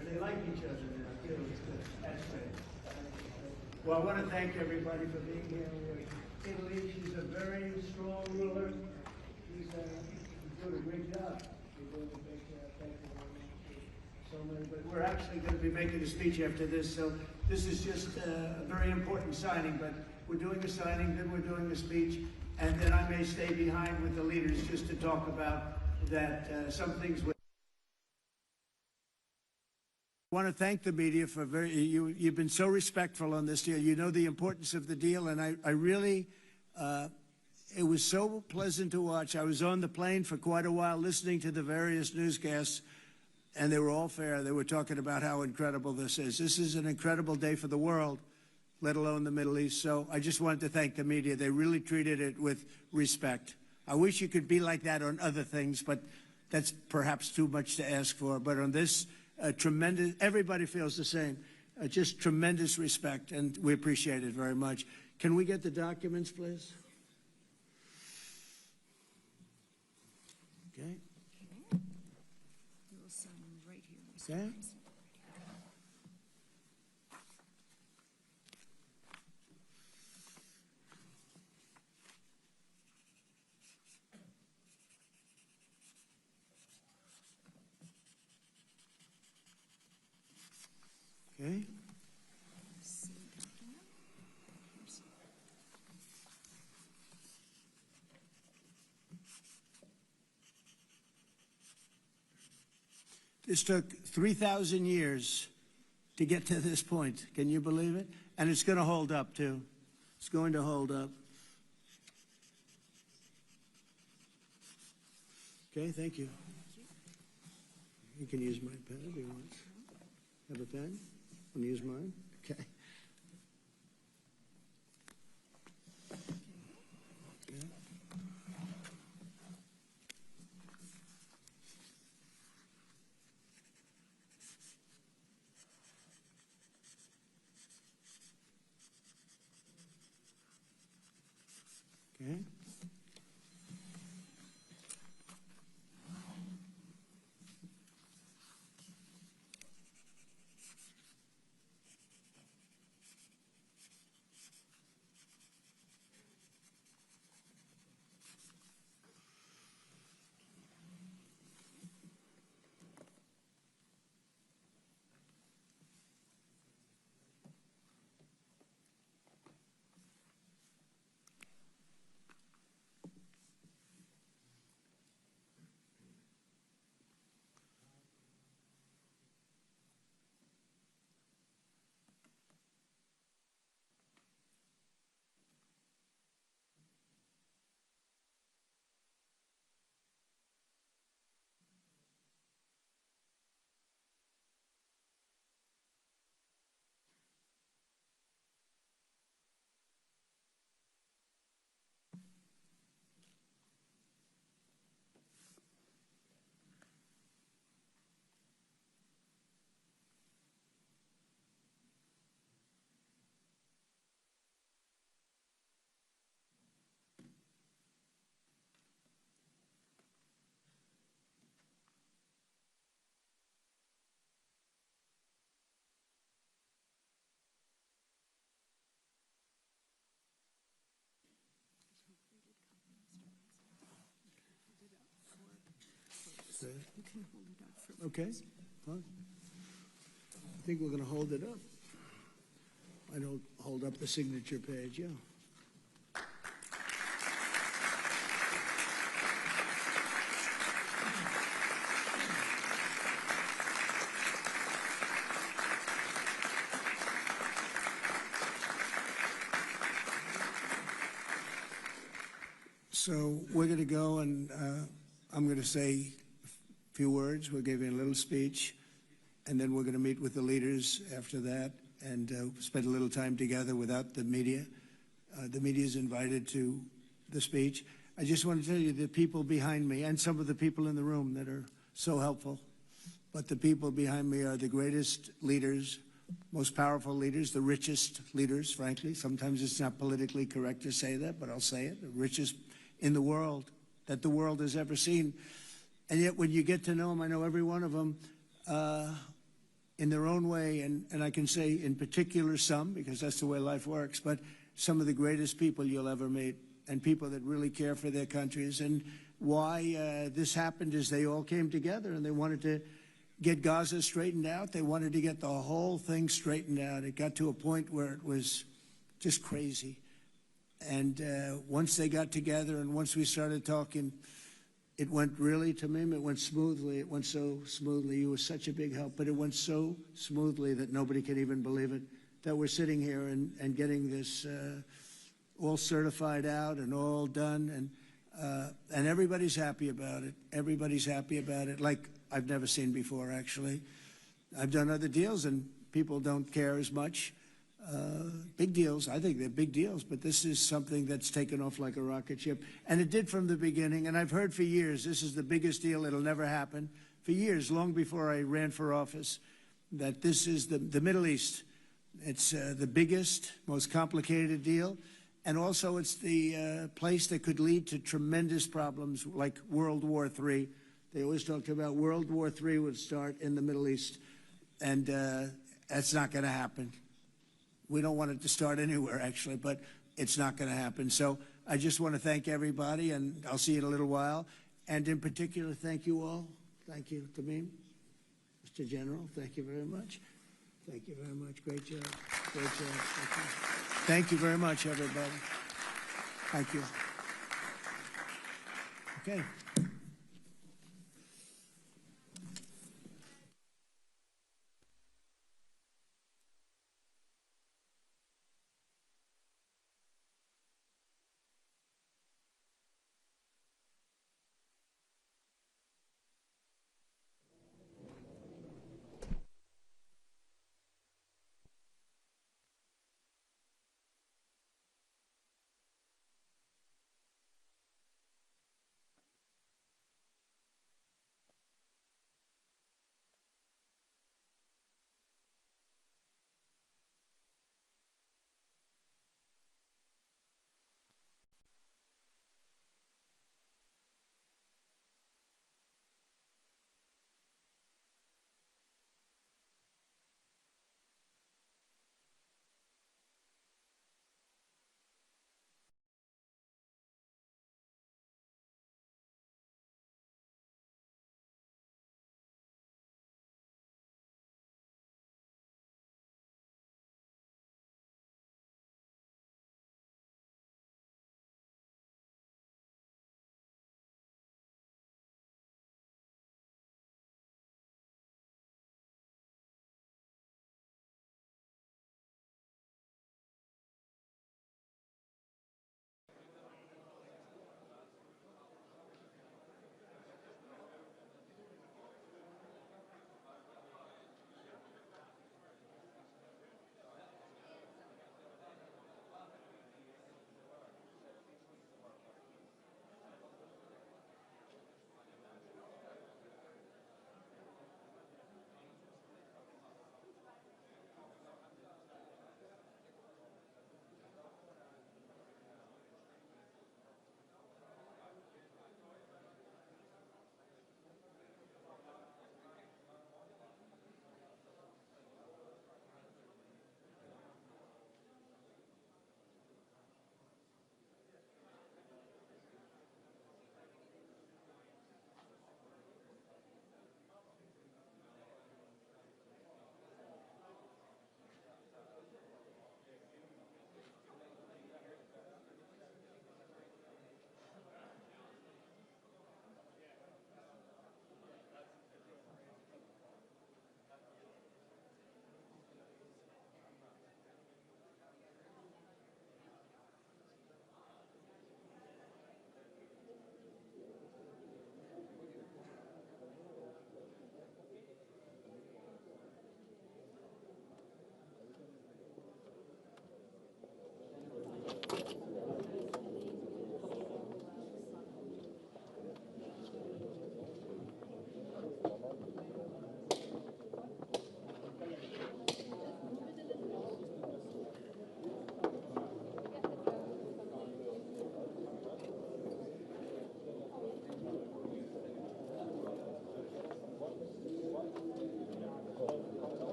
Speaker 1: And they like each other now, too. It's good. That's great. Well, I want to thank everybody for being here. Italy, she's a very strong ruler. She's doing a great job. You're doing a big thank you very much. So many, but we're actually going to be making a speech after this, so this is just a very important signing, but we're doing a signing, then we're doing a speech. And then I may stay behind with the leaders just to talk about that, some things. I want to thank the media for you've been so respectful on this deal. You know the importance of the deal, and I really, it was so pleasant to watch. I was on the plane for quite a while listening to the various newscasts, and they were all fair. They were talking about how incredible this is. This is an incredible day for the world, let alone the Middle East. So I just wanted to thank the media. They really treated it with respect. I wish you could be like that on other things, but that's perhaps too much to ask for. But on this, tremendous, everybody feels the same. Just tremendous respect, and we appreciate it very much. Can we get the documents, please? Okay.
Speaker 16: We'll sign right here.
Speaker 1: Okay. Okay. This took 3,000 years to get to this point. Can you believe it? And it's going to hold up, too. It's going to hold up. Okay, thank you. You can use my pen if you want. Have a pen? Want to use mine? Okay. Okay. Okay, fine. I think we're going to hold it up. I don't hold up the signature page, yeah. So we're going to go and I'm going to say a few words. We'll give you a little speech, and then we're going to meet with the leaders after that and spend a little time together without the media. The media is invited to the speech. I just want to tell you the people behind me and some of the people in the room that are so helpful, but the people behind me are the greatest leaders, most powerful leaders, the richest leaders, frankly. Sometimes it's not politically correct to say that, but I'll say it, the richest in the world that the world has ever seen. And yet when you get to know them, I know every one of them in their own way, and I can say in particular some, because that's the way life works, but some of the greatest people you'll ever meet, and people that really care for their countries. And why this happened is they all came together and they wanted to get Gaza straightened out. They wanted to get the whole thing straightened out. It got to a point where it was just crazy. And once they got together and once we started talking, it went really, Tamim, it went smoothly. It went so smoothly. You were such a big help, but it went so smoothly that nobody can even believe it, that we're sitting here and getting this all certified out and all done. And everybody's happy about it. Everybody's happy about it, like I've never seen before, actually. I've done other deals and people don't care as much. Big deals, I think they're big deals, but this is something that's taken off like a rocket ship. And it did from the beginning, and I've heard for years, this is the biggest deal, it'll never happen. For years, long before I ran for office, that this is the Middle East. It's the biggest, most complicated deal, And also, it's the place that could lead to tremendous problems like World War III. They always talked about World War III would start in the Middle East, and that's not going to happen. We don't want it to start anywhere, actually, but it's not going to happen. So I just want to thank everybody, and I'll see you in a little while. And in particular, thank you all. Thank you, Tamim. Mr. General, thank you very much. Thank you very much. Great job. Great job. Thank you very much, everybody. Thank you. Okay.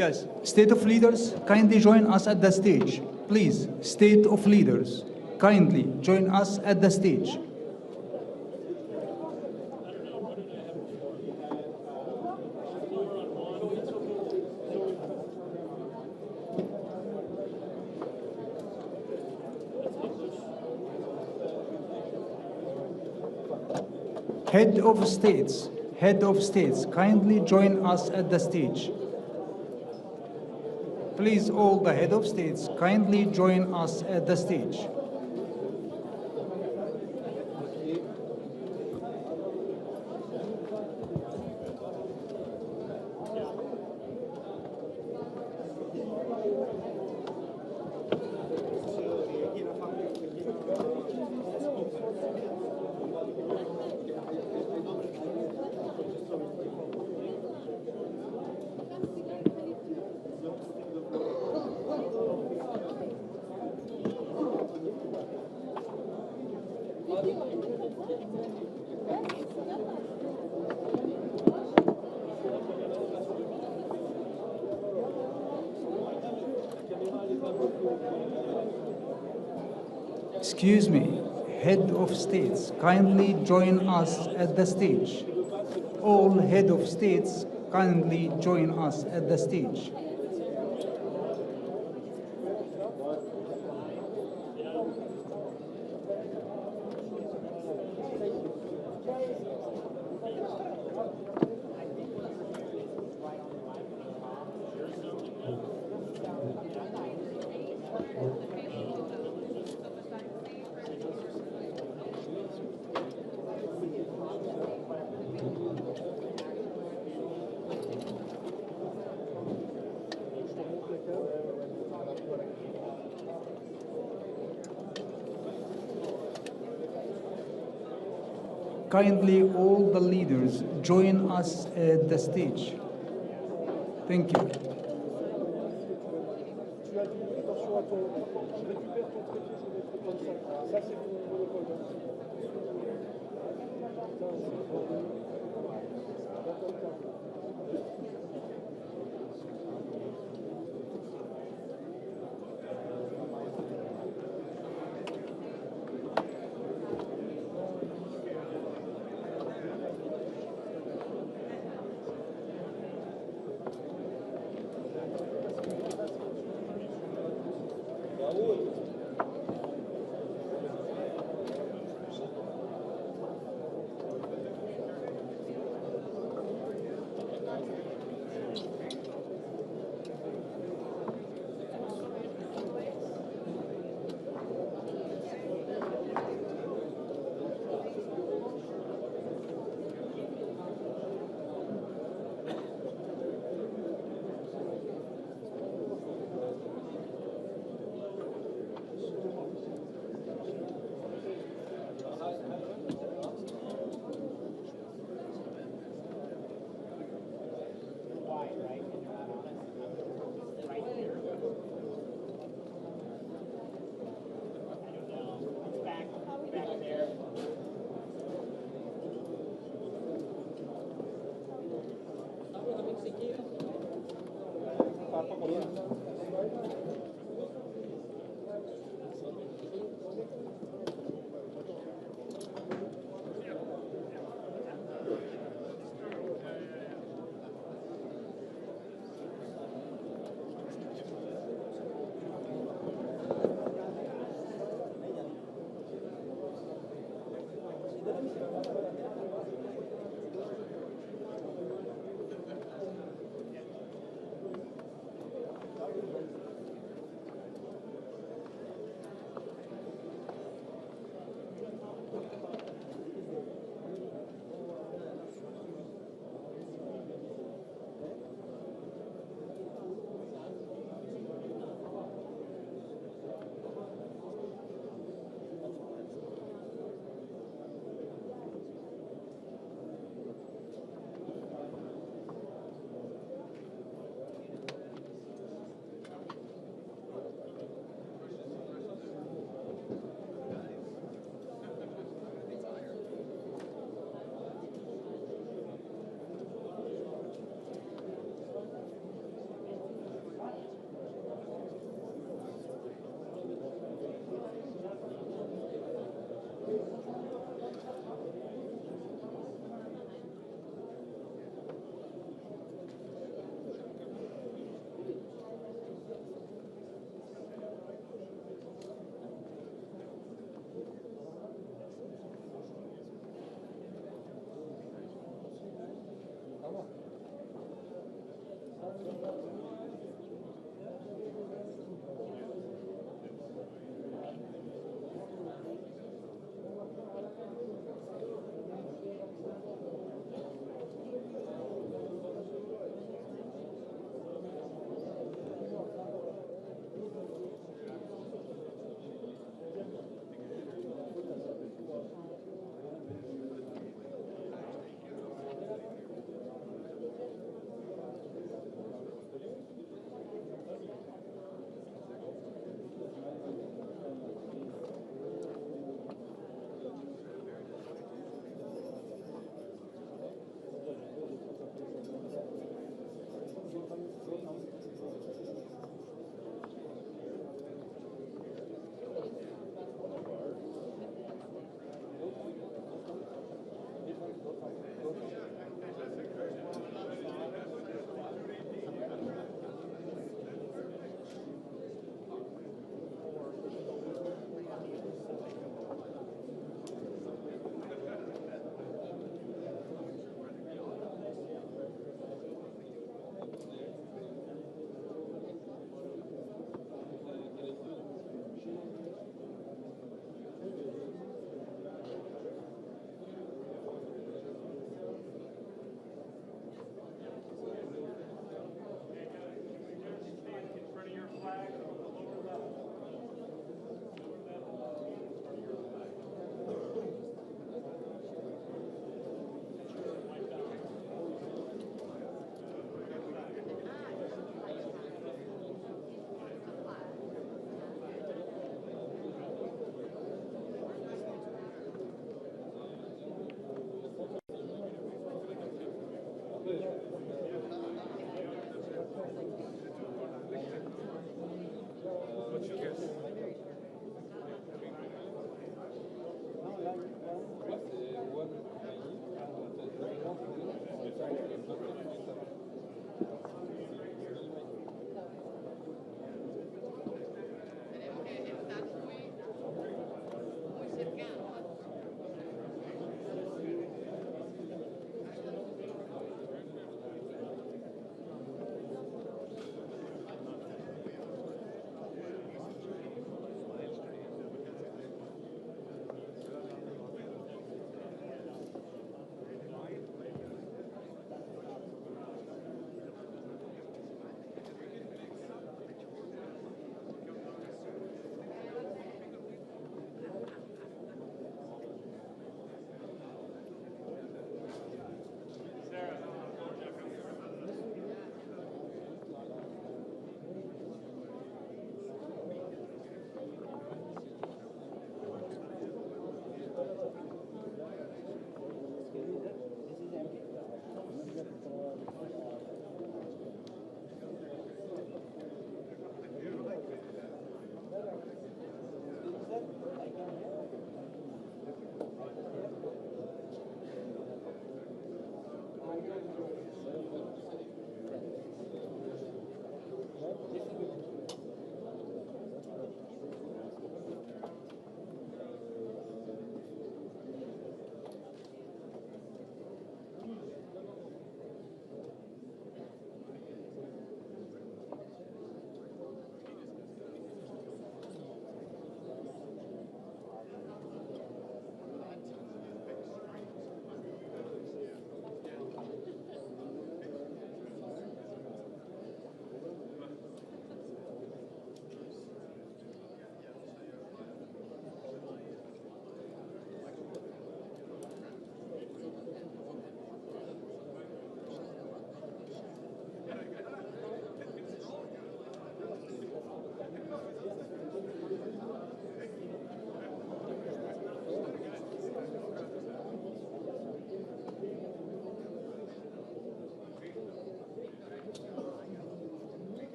Speaker 16: Yes, state of leaders, kindly join us at the stage. Please, state of leaders, kindly join us at the stage. Head of states, kindly join us at the stage. Please, all the head of states, kindly join us at the stage. Excuse me, head of states, kindly join us at the stage. All head of states, kindly join us at the stage. kindly all the leaders join us at the stage. Thank you.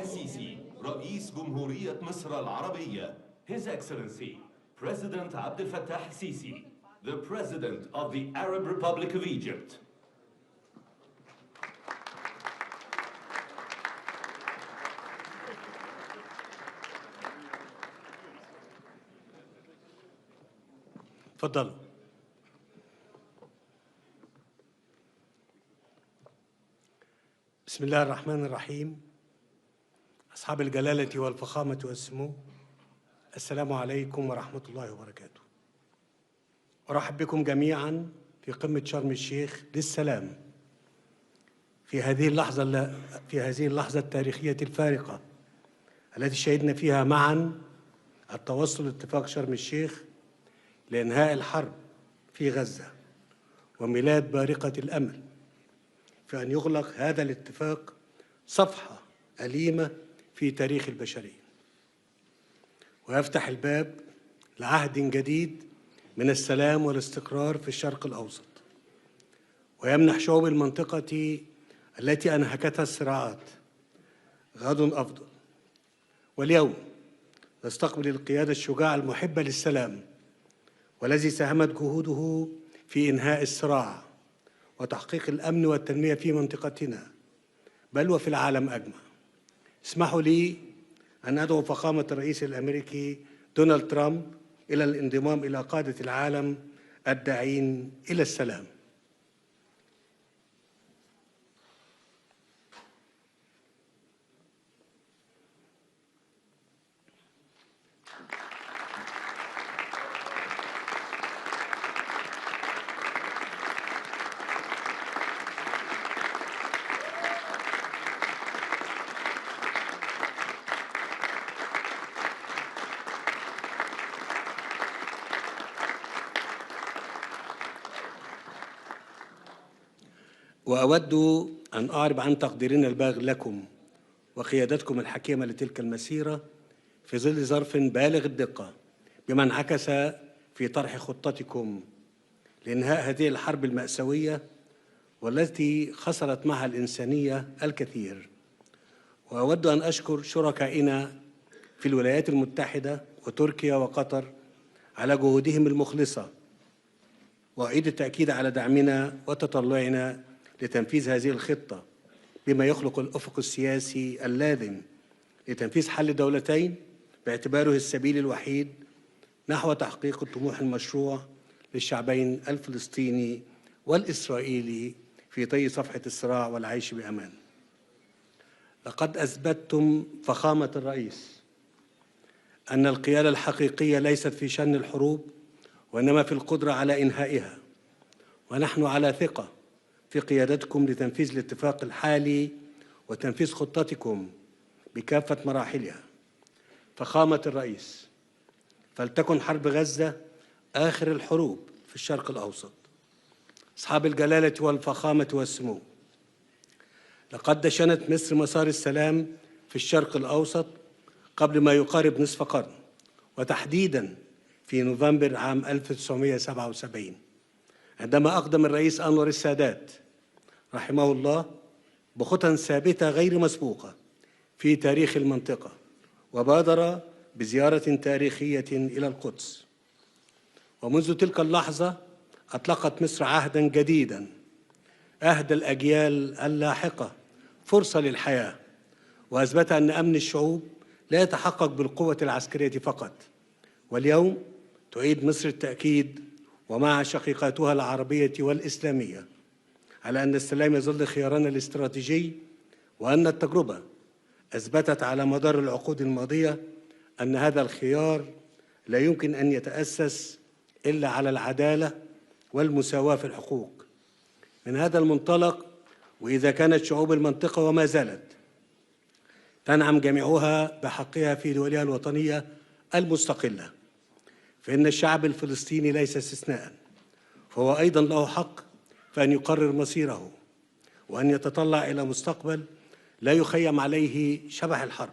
Speaker 17: el-Sisi, رئيس جمهورية مصر العربية. His Excellency, President Abdel Fattah al-Sisi, the President of the Arab Republic of Egypt.
Speaker 8: تفضلوا. بسم الله الرحمن الرحيم. أصحاب الجلالة والفخامة والسمو، السلام عليكم ورحمة الله وبركاته. أرحب بكم جميعا في قمة شرم الشيخ للسلام في هذه اللحظة التاريخية الفارقة التي شهدنا فيها معا التوصل لاتفاق شرم الشيخ لإنهاء الحرب في غزة وميلاد بارقة الأمل في أن يغلق هذا الاتفاق صفحة أليمة في تاريخ البشرية ويفتح الباب لعهد جديد من السلام والاستقرار في الشرق الأوسط، ويمنح شعوب المنطقة التي أنهكتها الصراعات غد أفضل. واليوم نستقبل القيادة الشجاعة المحبة للسلام والذي ساهمت جهوده في إنهاء الصراع وتحقيق الأمن والتنمية في منطقتنا بل وفي العالم أجمع. اسمحوا لي أن أدعو فخامة الرئيس الأمريكي دونالد ترامب إلى الانضمام إلى قادة العالم الداعين إلى السلام. وأود أن أعرب عن تقديرنا البالغ لكم وقيادتكم الحكيمة لتلك المسيرة في ظل ظرف بالغ الدقة بما انعكس في طرح خطتكم لإنهاء هذه الحرب المأساوية والتي خسرت معها الإنسانية الكثير. وأود أن أشكر شركائنا في الولايات المتحدة وتركيا وقطر على جهودهم المخلصة، وأعيد التأكيد على دعمنا وتطلعنا لتنفيذ هذه الخطة بما يخلق الأفق السياسي اللازم لتنفيذ حل دولتين باعتباره السبيل الوحيد نحو تحقيق الطموح المشروع للشعبين الفلسطيني والإسرائيلي في طي صفحة الصراع والعيش بأمان. لقد أثبتتم فخامة الرئيس أن القيادة الحقيقية ليست في شن الحروب وإنما في القدرة على إنهائها، ونحن على ثقة في قيادتكم لتنفيذ الاتفاق الحالي وتنفيذ خطتكم بكافة مراحلها. فخامة الرئيس، فلتكن حرب غزة آخر الحروب في الشرق الأوسط. أصحاب الجلالة والفخامة والسمو، لقد دشنت مصر مسار السلام في الشرق الأوسط قبل ما يقارب نصف قرن، وتحديداً في نوفمبر عام 1977 عندما أقدم الرئيس أنور السادات رحمه الله بخطى ثابتة غير مسبوقة في تاريخ المنطقة، وبادر بزيارة تاريخية إلى القدس. ومنذ تلك اللحظة أطلقت مصر عهداً جديداً أهدى الأجيال اللاحقة فرصة للحياة، وأثبت أن أمن الشعوب لا يتحقق بالقوة العسكرية فقط. واليوم تعيد مصر التأكيد ومع شقيقاتها العربية والإسلامية على أن السلام يظل خيارنا الاستراتيجي، وأن التجربة أثبتت على مدار العقود الماضية أن هذا الخيار لا يمكن أن يتأسس إلا على العدالة والمساواة في الحقوق. من هذا المنطلق، وإذا كانت شعوب المنطقة وما زالت تنعم جميعها بحقها في دولها الوطنية المستقلة، فإن الشعب الفلسطيني ليس استثناء، فهو أيضا له حق في أن يقرر مصيره وأن يتطلع إلى مستقبل لا يخيم عليه شبح الحرب،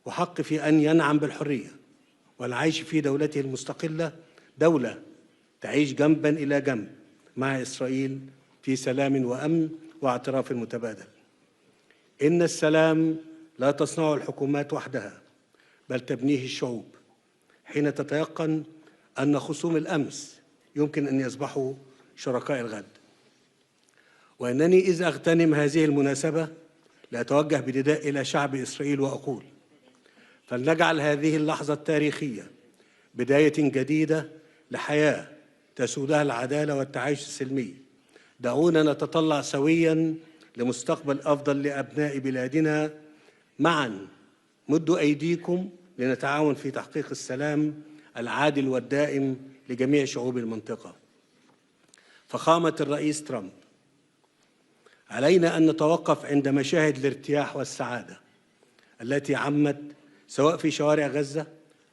Speaker 8: وحق في أن ينعم بالحرية والعيش في دولته المستقلة، دولة تعيش جنبا إلى جنب مع إسرائيل في سلام وأمن واعتراف متبادل. إن السلام لا تصنعه الحكومات وحدها، بل تبنيه الشعوب، حين تتيقن أن خصوم الأمس يمكن أن يصبحوا شركاء الغد. وأنني إذ أغتنم هذه المناسبة لأتوجه بنداء إلى شعب إسرائيل وأقول: فلنجعل هذه اللحظة التاريخية بداية جديدة لحياة تسودها العدالة والتعايش السلمي. دعونا نتطلع سوياً لمستقبل أفضل لأبناء بلادنا معاً. مدوا أيديكم لنتعاون في تحقيق السلام العادل والدائم لجميع شعوب المنطقة. فخامة الرئيس ترامب، علينا أن نتوقف عند مشاهد الارتياح والسعادة التي عمت سواء في شوارع غزة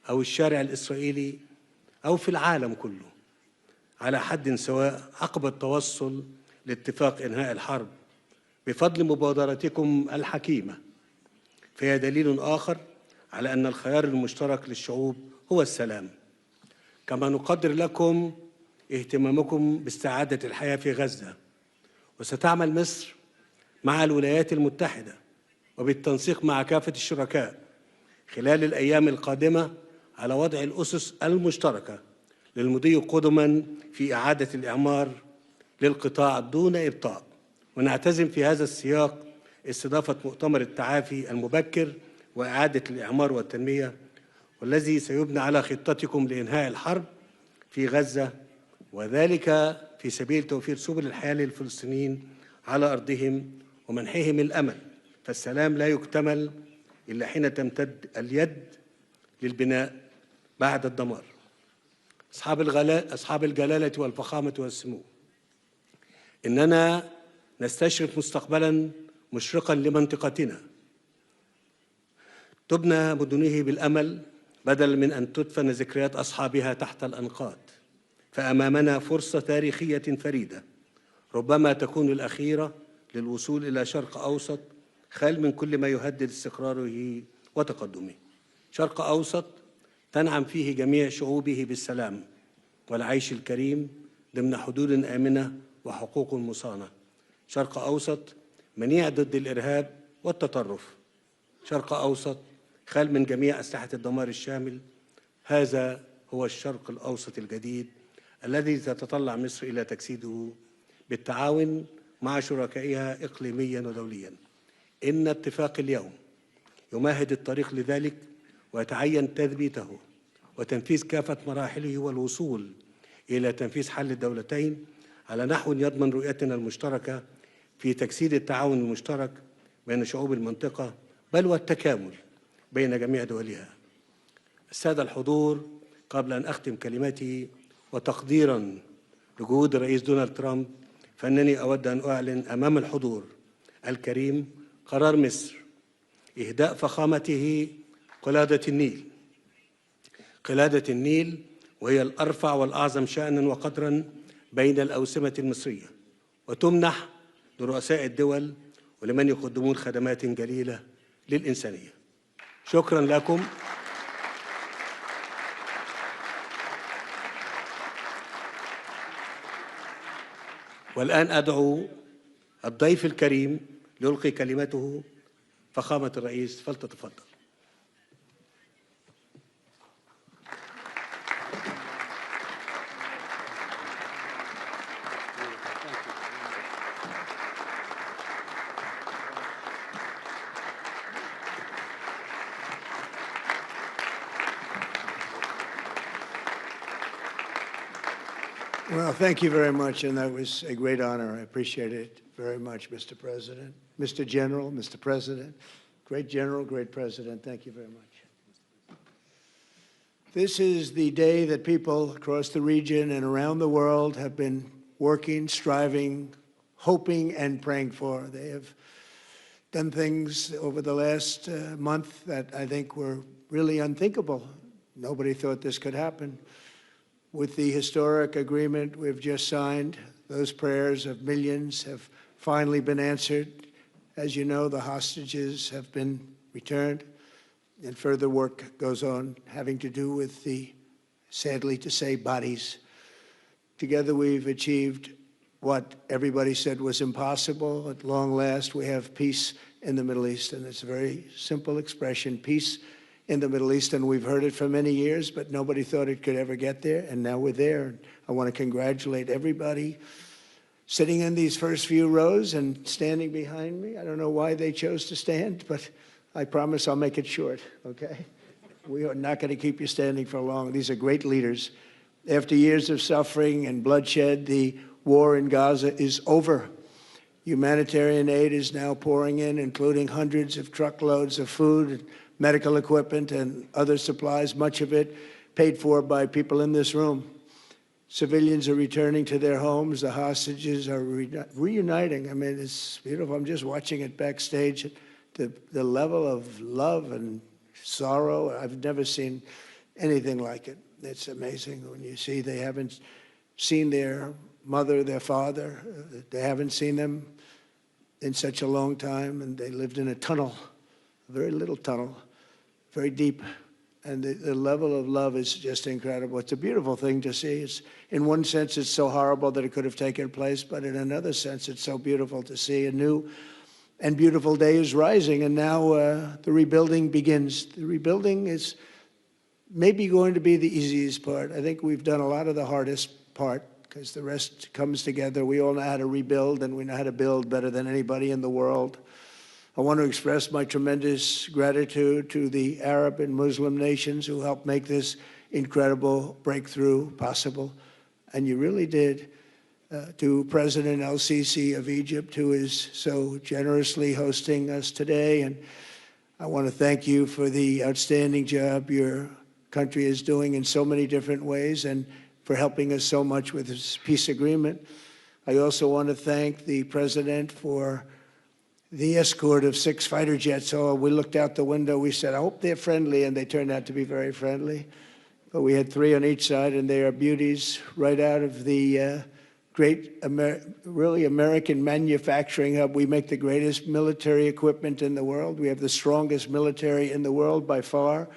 Speaker 8: أو الشارع الإسرائيلي أو في العالم كله على حد سواء عقب التوصل لاتفاق إنهاء الحرب بفضل مبادرتكم الحكيمة. فهي دليل آخر على أن الخيار المشترك للشعوب هو السلام. كما نقدر لكم اهتمامكم باستعادة الحياة في غزة، وستعمل مصر مع الولايات المتحدة وبالتنسيق مع كافة الشركاء خلال الأيام القادمة على وضع الأسس المشتركة للمضي قدما في إعادة الإعمار للقطاع دون إبطاء. ونعتزم في هذا السياق استضافة مؤتمر التعافي المبكر وإعادة الإعمار والتنمية، والذي سيبنى على خطتكم لإنهاء الحرب في غزة، وذلك في سبيل توفير سبل الحياة للفلسطينيين على أرضهم ومنحهم الأمل. فالسلام لا يكتمل إلا حين تمتد اليد للبناء بعد الدمار. أصحاب الجلالة والفخامة والسمو، إننا نستشرف مستقبلاً مشرقاً لمنطقتنا تبنى مدنه بالأمل بدلاً من أن تدفن ذكريات أصحابها تحت الأنقاض. فأمامنا فرصة تاريخية فريدة ربما تكون الأخيرة للوصول إلى شرق أوسط خال من كل ما يهدد استقراره وتقدمه. شرق أوسط تنعم فيه جميع شعوبه بالسلام والعيش الكريم ضمن حدود آمنة وحقوق مصانة. شرق أوسط منيع ضد الإرهاب والتطرف. شرق أوسط خال من جميع أسلحة الدمار الشامل. هذا هو الشرق الأوسط الجديد الذي تتطلع مصر إلى تجسيده بالتعاون مع شركائها إقليمياً ودولياً. إن اتفاق اليوم يمهد الطريق لذلك، ويتعين تثبيته وتنفيذ كافة مراحله والوصول إلى تنفيذ حل الدولتين على نحو يضمن رؤيتنا المشتركة في تجسيد التعاون المشترك بين شعوب المنطقة، بل والتكامل بين جميع دولها. السادة الحضور، قبل أن أختم كلمتي وتقديراً لجهود الرئيس دونالد ترامب، فإنني أود أن أعلن أمام الحضور الكريم قرار مصر إهداء فخامته قلادة النيل. قلادة النيل وهي الأرفع والأعظم شأناً وقدراً بين الأوسمة المصرية، وتمنح لرؤساء الدول ولمن يقدمون خدمات جليلة للإنسانية. شكراً لكم. والآن أدعو الضيف الكريم ليلقي كلمته. فخامة الرئيس فلتتفضل.
Speaker 1: Well, thank you very much, and that was a great honor. I appreciate it very much, Mr. President. Mr. General, Mr. President, great General, great President, thank you very much. This is the day that people across the region and around the world have been working, striving, hoping, and praying for. They have done things over the last month that I think were really unthinkable. Nobody thought this could happen. With the historic agreement we've just signed, those prayers of millions have finally been answered. As you know, the hostages have been returned, and further work goes on having to do with the, sadly to say, bodies. Together we've achieved what everybody said was impossible. At long last, we have peace in the Middle East, and it's a very simple expression, peace in the Middle East, and we've heard it for many years, but nobody thought it could ever get there, and now we're there. And I want to congratulate everybody sitting in these first few rows and standing behind me. I don't know why they chose to stand, but I promise I'll make it short, okay? We are not going to keep you standing for long. These are great leaders. After years of suffering and bloodshed, the war in Gaza is over. Humanitarian aid is now pouring in, including hundreds of truckloads of food, medical equipment, and other supplies, much of it paid for by people in this room. Civilians are returning to their homes. The hostages are reuniting. I mean, it's beautiful. I'm just watching it backstage. The level of love and sorrow, I've never seen anything like it. It's amazing when you see they haven't seen their mother, their father. They haven't seen them in such a long time, and they lived in a tunnel, a very little tunnel, very deep. And the level of love is just incredible. It's a beautiful thing to see. It's, in one sense, it's so horrible that it could have taken place, but in another sense, it's so beautiful to see. A new and beautiful day is rising, and now the rebuilding begins. The rebuilding is maybe going to be the easiest part. I think we've done a lot of the hardest part, because the rest comes together. We all know how to rebuild, and we know how to build better than anybody in the world. I want to express my tremendous gratitude to the Arab and Muslim nations who helped make this incredible breakthrough possible. And you really did. To President al-Sisi of Egypt, who is so generously hosting us today. And I want to thank you for the outstanding job your country is doing in so many different ways, and for helping us so much with this peace agreement. I also want to thank the President for the escort of 6 fighter jets. Oh, we looked out the window, we said, I hope they're friendly, and they turned out to be very friendly. But we had 3 on each side, and they are beauties right out of the great, really American manufacturing hub. We make the greatest military equipment in the world. We have the strongest military in the world by far.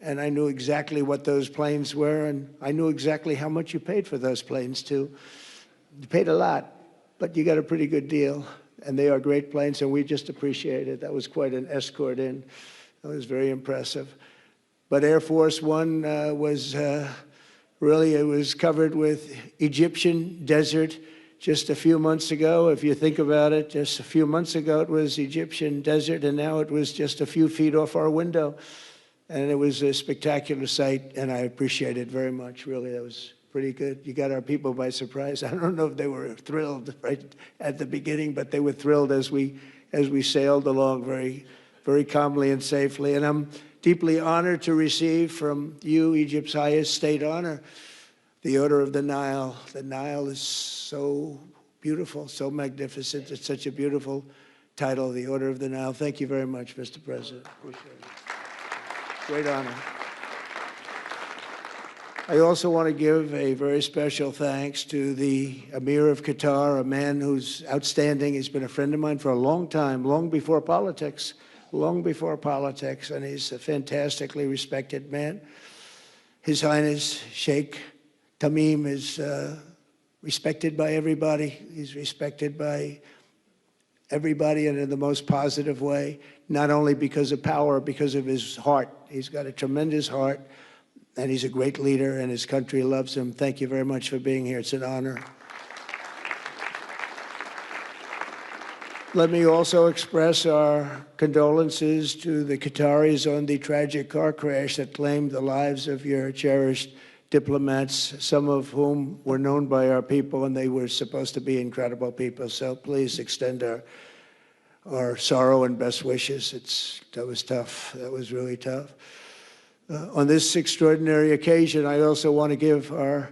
Speaker 1: And I knew exactly what those planes were, and I knew exactly how much you paid for those planes, too. You paid a lot, but you got a pretty good deal. And they are great planes, and we just appreciate it. That was quite an escort in. That was very impressive. But Air Force One was really, it was covered with Egyptian desert just a few months ago. If you think about it, just a few months ago it was Egyptian desert, and now it was just a few feet off our window. And it was a spectacular sight, and I appreciate it very much. Really, that was pretty good. You got our people by surprise. I don't know if they were thrilled right at the beginning, but they were thrilled as we sailed along very, very calmly and safely. And I'm deeply honored to receive from you, Egypt's highest state honor, the Order of the Nile. The Nile is so beautiful, so magnificent. It's such a beautiful title, the Order of the Nile. Thank you very much, Mr. President. Appreciate it. Great honor. I also want to give a very special thanks to the Emir of Qatar, a man who's outstanding. He's been a friend of mine for a long time, long before politics, and he's a fantastically respected man. His Highness Sheikh Tamim is respected by everybody. He's respected by everybody, and in the most positive way, not only because of power, because of his heart. He's got a tremendous heart, and he's a great leader, and his country loves him. Thank you very much for being here. It's an honor. Let me also express our condolences to the Qataris on the tragic car crash that claimed the lives of your cherished diplomats, some of whom were known by our people, and they were supposed to be incredible people. So please extend our sorrow and best wishes. That was tough. That was really tough. On this extraordinary occasion, I also want to give our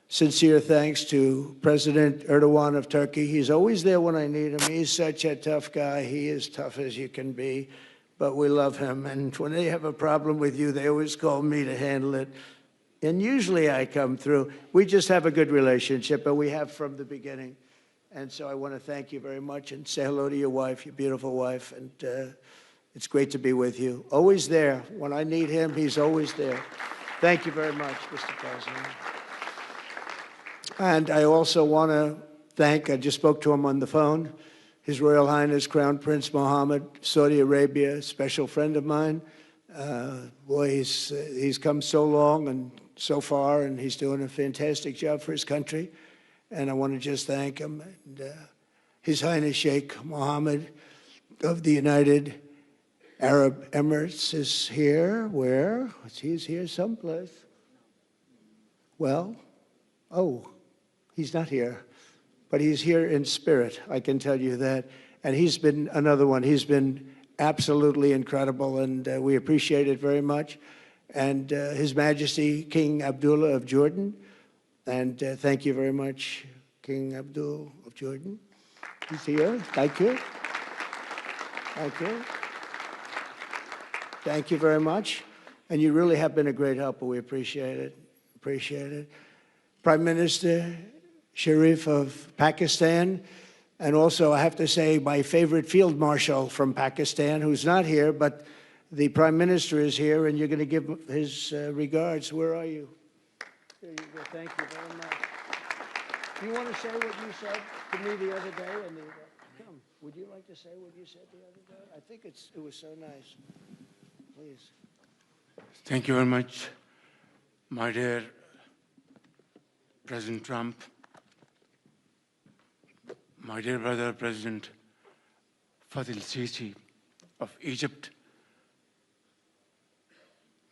Speaker 1: sincere thanks to President Erdogan of Turkey. He's always there when I need him. He's such a tough guy. He is tough as you can be, but we love him. And when they have a problem with you, they always call me to handle it. And usually I come through. We just have a good relationship, and we have from the beginning. And so I want to thank you very much and say hello to your wife, your beautiful wife. And it's great to be with you. Always there. When I need him, he's always there. Thank you very much, Mr. President. And I also want to thank, I just spoke to him on the phone, His Royal Highness Crown Prince Mohammed, Saudi Arabia, a special friend of mine. Boy, he's come so long and so far, and he's doing a fantastic job for his country. And I want to just thank him. And, His Highness Sheikh Mohammed of the United Arab Emirates is here. Where? He's here someplace. Well, oh, he's not here. But he's here in spirit, I can tell you that. And he's been another one. He's been absolutely incredible, and we appreciate it very much. And His Majesty King Abdullah of Jordan. And thank you very much, King Abdul of Jordan. He's here. Thank you. Thank you. Thank you very much. And you really have been a great helper. We appreciate it. Appreciate it. Prime Minister Sharif of Pakistan, and also I have to say my favorite field marshal from Pakistan, who's not here, but the Prime Minister is here, and you're going to give his regards. Where are you? There you go. Thank you very much. Do you want to say what you said to me the other day? Come, would you like to say what you said the other day? I think it was so nice. Please.
Speaker 18: Thank you very much, my dear President Trump, my dear brother, President Fattah al-Sisi of Egypt,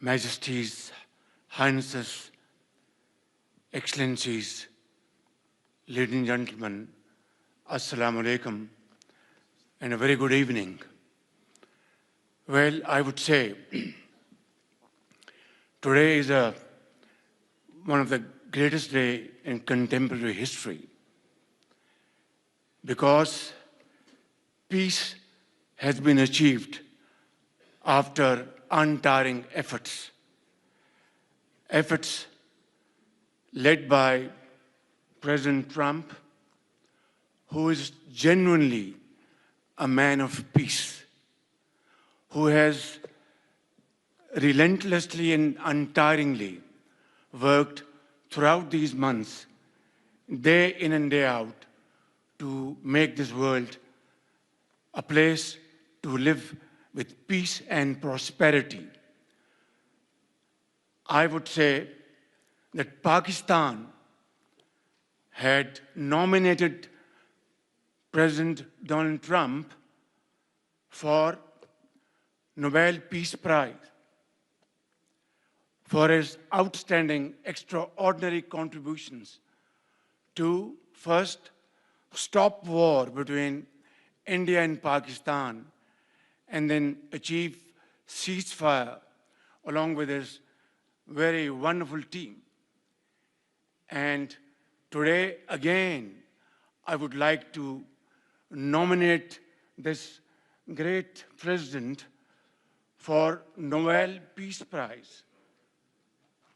Speaker 18: Majesties, Highnesses, Excellencies, ladies and gentlemen, Assalamu alaikum, and a very good evening. Well, I would say today is one of the greatest days in contemporary history, because peace has been achieved after untiring efforts led by President Trump, who is genuinely a man of peace, who has relentlessly and untiringly worked throughout these months, day in and day out, to make this world a place to live with peace and prosperity. I would say that Pakistan had nominated President Donald Trump for Nobel Peace Prize for his outstanding, extraordinary contributions to first stop war between India and Pakistan, and then achieve ceasefire along with his very wonderful team. And today, again, I would like to nominate this great president for Nobel Peace Prize,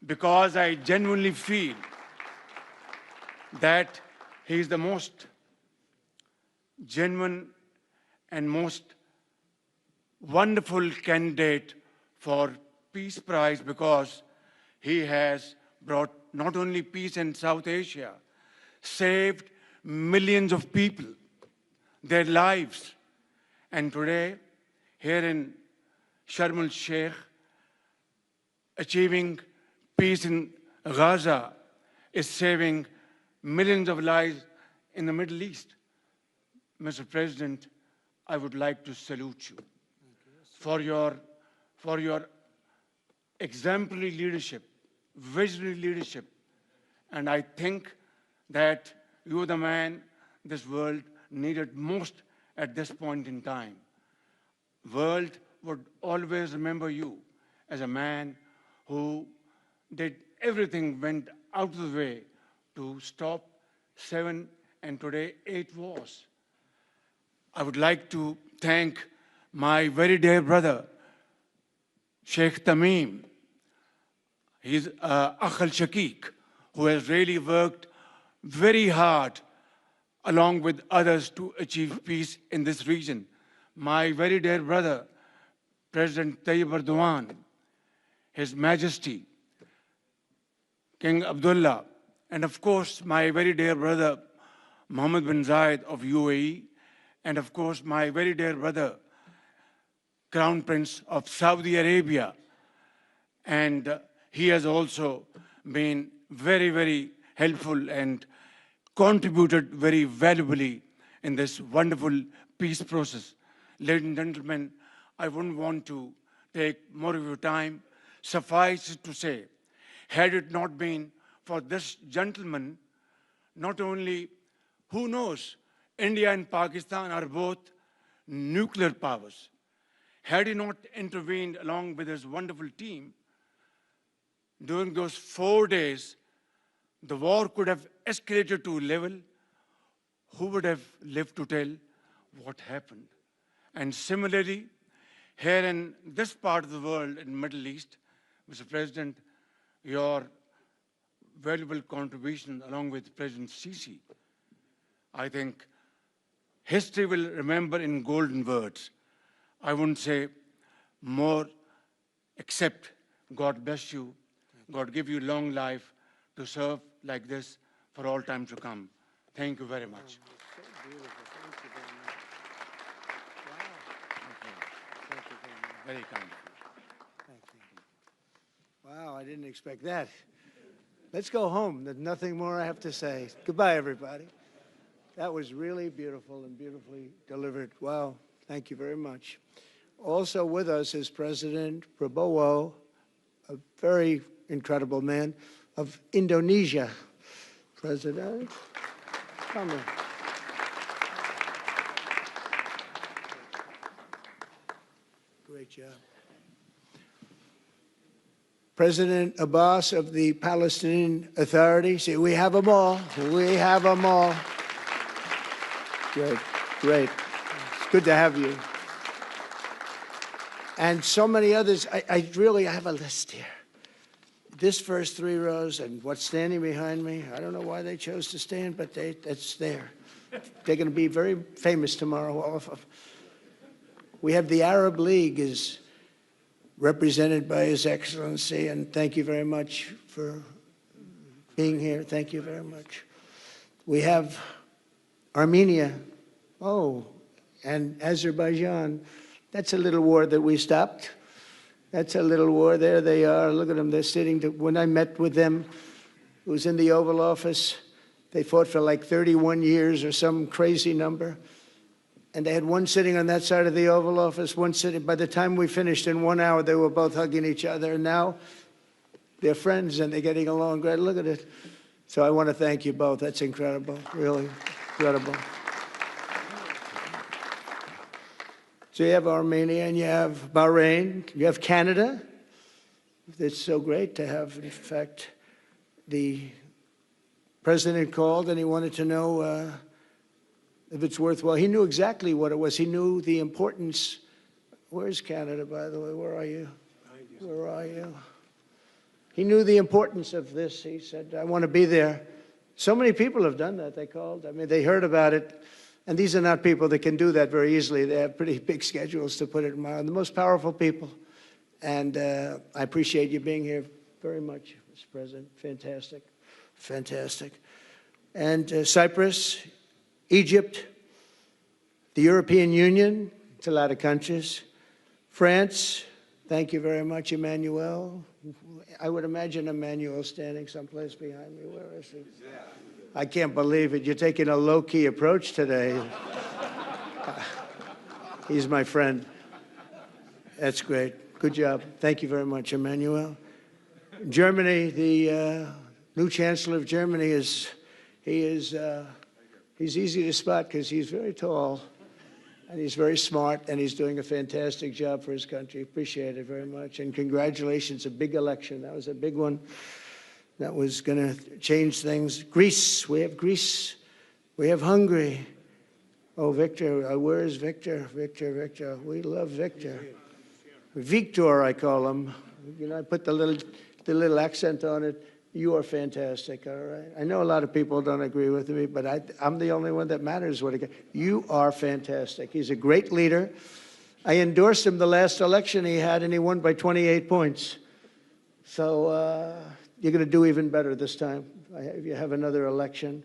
Speaker 18: because I genuinely feel that he is the most genuine and most wonderful candidate for Peace Prize, because he has brought not only peace in South Asia, saved millions of people, their lives. And today, here in SHARM El-SHEIKH, achieving peace in Gaza is saving millions of lives in the Middle East. Mr. President, I would like to salute you for your exemplary leadership, visionary leadership. And I think that you are the man this world needed most at this point in time. World would always remember you as a man who did everything, went out of the way to stop 7 and today 8 wars. I would like to thank my very dear brother, Sheikh Tamim. He's Akh al-Shaqiq, who has really worked very hard along with others to achieve peace in this region. My very dear brother, President Tayyip Erdogan, His Majesty, King Abdullah, and of course, my very dear brother, Mohammed bin Zayed of UAE, and of course my very dear brother, Crown Prince of Saudi Arabia. And he has also been very, very helpful and contributed very valuably in this wonderful peace process. Ladies and gentlemen, I wouldn't want to take more of your time. Suffice it to say, had it not been for this gentleman, not only, who knows, India and Pakistan are both nuclear powers. Had he not intervened along with his wonderful team, during those 4 days, the war could have escalated to a level. Who would have lived to tell what happened? And similarly, here in this part of the world, in the Middle East, Mr. President, your valuable contribution along with President Sisi, I think history will remember in golden words. I wouldn't say more, except God bless you, God give you long life to serve like this for all time to come. Thank you very much. Very kind.
Speaker 1: Wow, I didn't expect that. Let's go home. There's nothing more I have to say. Goodbye, everybody. That was really beautiful and beautifully delivered. Wow, thank you very much. Also with us is President Prabowo, a very incredible man, of Indonesia. President, come here. Great job. President Abbas of the Palestinian Authority. See, we have them all. We have them all. Good, great. It's good to have you. And so many others. I really have a list here. This first 3 rows and what's standing behind me, I don't know why they chose to stand, but it's there. They're going to be very famous tomorrow, all of them. We have the Arab League is represented by His Excellency, and thank you very much for being here. Thank you very much. We have Armenia, and Azerbaijan. That's a little war that we stopped. That's a little war. There they are. Look at them. They're sitting. When I met with them, it was in the Oval Office. They fought for like 31 years or some crazy number. And they had one sitting on that side of the Oval Office, one sitting. By the time we finished in 1 hour, they were both hugging each other. And now they're friends and they're getting along great. Look at it. So I want to thank you both. That's incredible. Really incredible. So you have Armenia and you have Bahrain, you have Canada. It's so great to have, in fact, the president called and he wanted to know if it's worthwhile. He knew exactly what it was. He knew the importance. Where's Canada, by the way? Where are you? Where are you? He knew the importance of this. He said, I want to be there. So many people have done that. They called. I mean, they heard about it. And these are not people that can do that very easily. They have pretty big schedules, to put it mildly. The most powerful people. And I appreciate you being here very much, Mr. President. Fantastic. Fantastic. And Cyprus, Egypt, the European Union, it's a lot of countries. France, thank you very much, Emmanuel. I would imagine Emmanuel standing someplace behind me. Where is he? I can't believe it. You're taking a low-key approach today. He's my friend. That's great. Good job. Thank you very much, Emmanuel. Germany, the new Chancellor of Germany he's easy to spot because he's very tall and he's very smart and he's doing a fantastic job for his country. Appreciate it very much. And congratulations, a big election. That was a big one. That was going to change things. Greece, we have Greece. We have Hungary. Oh, Victor, where is Victor? Victor. We love Victor. Victor, I call him. You know, I put the little accent on it. You are fantastic, all right? I know a lot of people don't agree with me, but I'm the only one that matters. You are fantastic. He's a great leader. I endorsed him the last election he had, and he won by 28 points. So you're going to do even better this time if you have another election.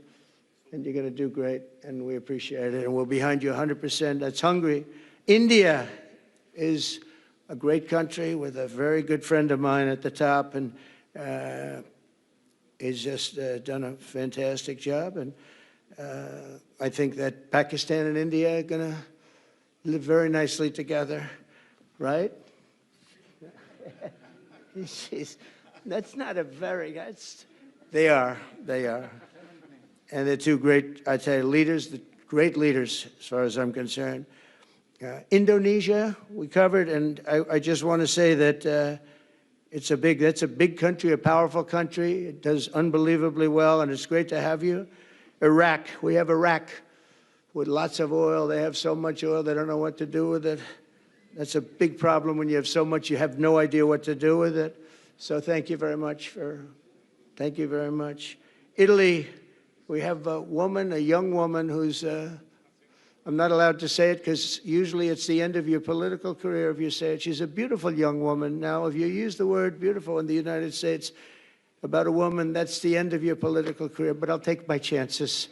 Speaker 1: and you're going to do great, and we appreciate it, and we're behind you 100%. That's Hungary. India is a great country with a very good friend of mine at the top, and he's just done a fantastic job. And I think that Pakistan and India are going to live very nicely together, right? That's not a very, they are. And they're two great, I tell you, leaders, great leaders as far as I'm concerned. Indonesia, we covered, and I just want to say that that's a big country, a powerful country. It does unbelievably well, and it's great to have you. Iraq, we have Iraq with lots of oil. They have so much oil, they don't know what to do with it. That's a big problem when you have so much, you have no idea what to do with it. So thank you very much thank you very much. Italy, we have a young woman who's, I'm not allowed to say it because usually it's the end of your political career if you say it. She's a beautiful young woman. Now, if you use the word beautiful in the United States about a woman, that's the end of your political career, but I'll take my chances.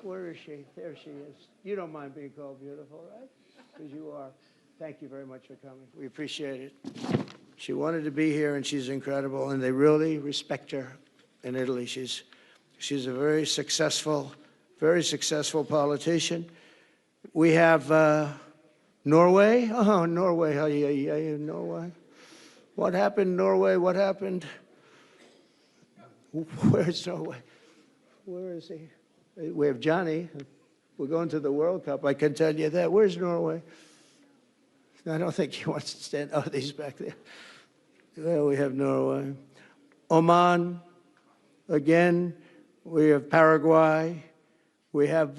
Speaker 1: Where is she? There she is. You don't mind being called beautiful, right? Because you are. Thank you very much for coming. We appreciate it. She wanted to be here, and she's incredible, and they really respect her in Italy. She's a very successful politician. We have Norway. Oh, Norway. Norway. What happened, Norway? What happened? Where's Norway? Where is he? We have Johnny. We're going to the World Cup. I can tell you that. Where's Norway? I don't think he wants to stand. Oh, he's back there. Well, we have Norway. Oman, again. We have Paraguay. We have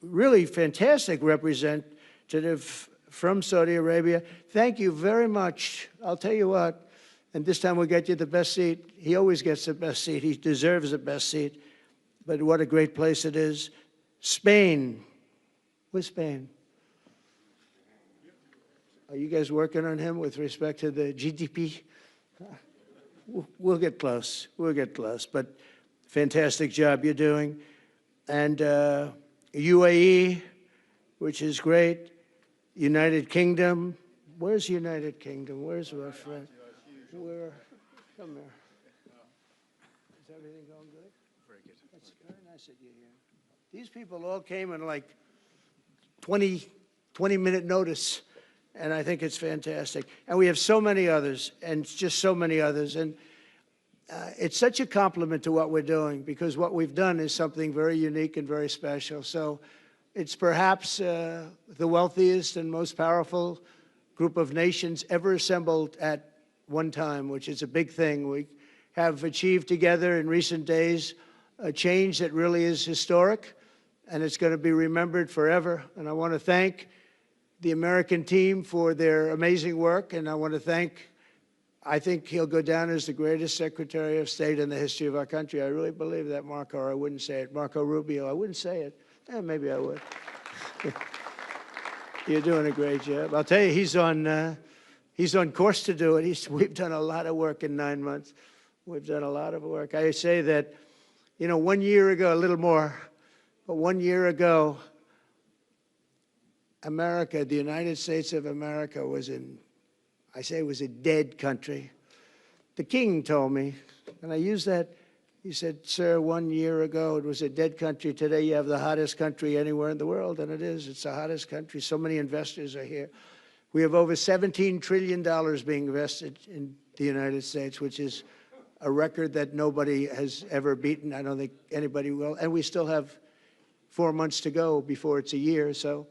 Speaker 1: really fantastic representative from Saudi Arabia. Thank you very much. I'll tell you what, and this time we'll get you the best seat. He always gets the best seat. He deserves the best seat. But what a great place it is. Spain. Where's Spain? Are you guys working on him with respect to the GDP? We'll get close. We'll get close. But fantastic job you're doing. And UAE, which is great. United Kingdom. Where's United Kingdom? Where's our friend? Where? Come here. Is everything going good? Very good. That's very nice that you're here. These people all came in like 20-minute notice. And I think it's fantastic. And we have so many others, and just so many others. And it's such a compliment to what we're doing, because what we've done is something very unique and very special. So it's perhaps the wealthiest and most powerful group of nations ever assembled at one time, which is a big thing. We have achieved together in recent days a change that really is historic, and it's going to be remembered forever. And I want to thank the American team for their amazing work, and I want to thank, I think he'll go down as the greatest Secretary of State in the history of our country. I really believe that, Marco, or I wouldn't say it. Marco Rubio, I wouldn't say it. Maybe I would. You're doing a great job. I'll tell you, he's on course to do it. We've done a lot of work in 9 months. We've done a lot of work. I say that, 1 year ago, a little more, but 1 year ago, America, the United States of America was it was a dead country. The king told me, and I use that, he said, sir, 1 year ago it was a dead country. Today you have the hottest country anywhere in the world, and it is. It's the hottest country. So many investors are here. We have over $17 trillion being invested in the United States, which is a record that nobody has ever beaten. I don't think anybody will. And we still have 4 months to go before it's a year. So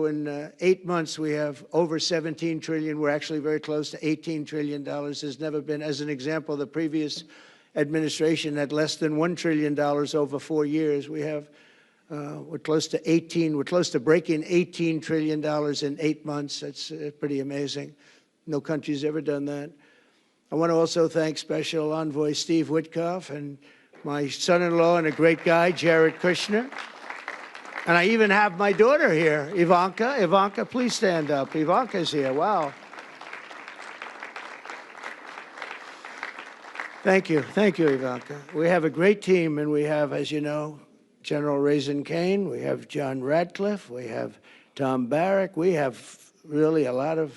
Speaker 1: in 8 months, we have over 17 trillion. We're actually very close to $18 trillion. There's never been, as an example, the previous administration had less than $1 trillion over 4 years. We have, we're close to breaking $18 trillion in 8 months. That's pretty amazing. No country's ever done that. I want to also thank Special Envoy Steve Witkoff and my son-in-law and a great guy, Jared Kushner. And I even have my daughter here, Ivanka. Ivanka, please stand up. Ivanka's here. Wow. Thank you, Ivanka. We have a great team, and we have, as you know, General Raisin Kane, we have John Radcliffe, we have Tom Barrack, we have really a lot of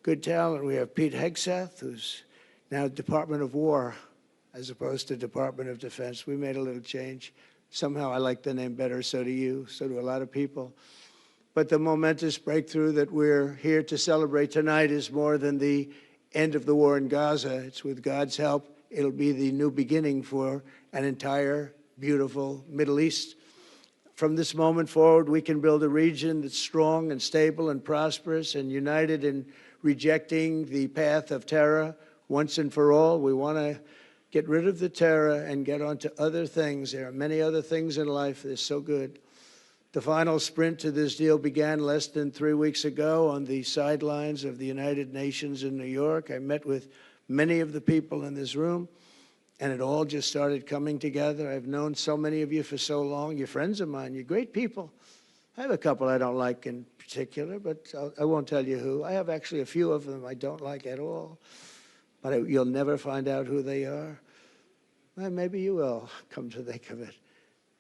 Speaker 1: good talent. We have Pete Hegseth, who's now Department of War as opposed to Department of Defense. We made a little change. Somehow I like the name better, so do you, so do a lot of people. But the momentous breakthrough that we're here to celebrate tonight is more than the end of the war in Gaza. It's with God's help, it'll be the new beginning for an entire beautiful Middle East. From this moment forward, we can build a region that's strong and stable and prosperous and united in rejecting the path of terror once and for all. We want to get rid of the terror and get on to other things. There are many other things in life that are so good. The final sprint to this deal began less than 3 weeks ago on the sidelines of the United Nations in New York. I met with many of the people in this room, and it all just started coming together. I've known so many of you for so long. You're friends of mine. You're great people. I have a couple I don't like in particular, but I won't tell you who. I have actually a few of them I don't like at all, but you'll never find out who they are. Well, maybe you will, come to think of it.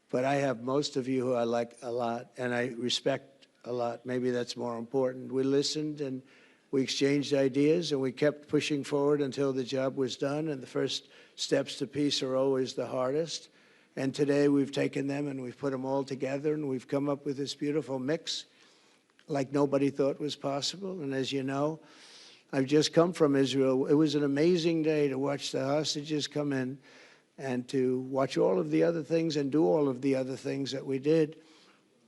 Speaker 1: But I have most of you who I like a lot, and I respect a lot. Maybe that's more important. We listened, and we exchanged ideas, and we kept pushing forward until the job was done, and the first steps to peace are always the hardest. And today we've taken them and we've put them all together, and we've come up with this beautiful mix like nobody thought was possible. And as you know, I've just come from Israel. It was an amazing day to watch the hostages come in and to watch all of the other things and do all of the other things that we did.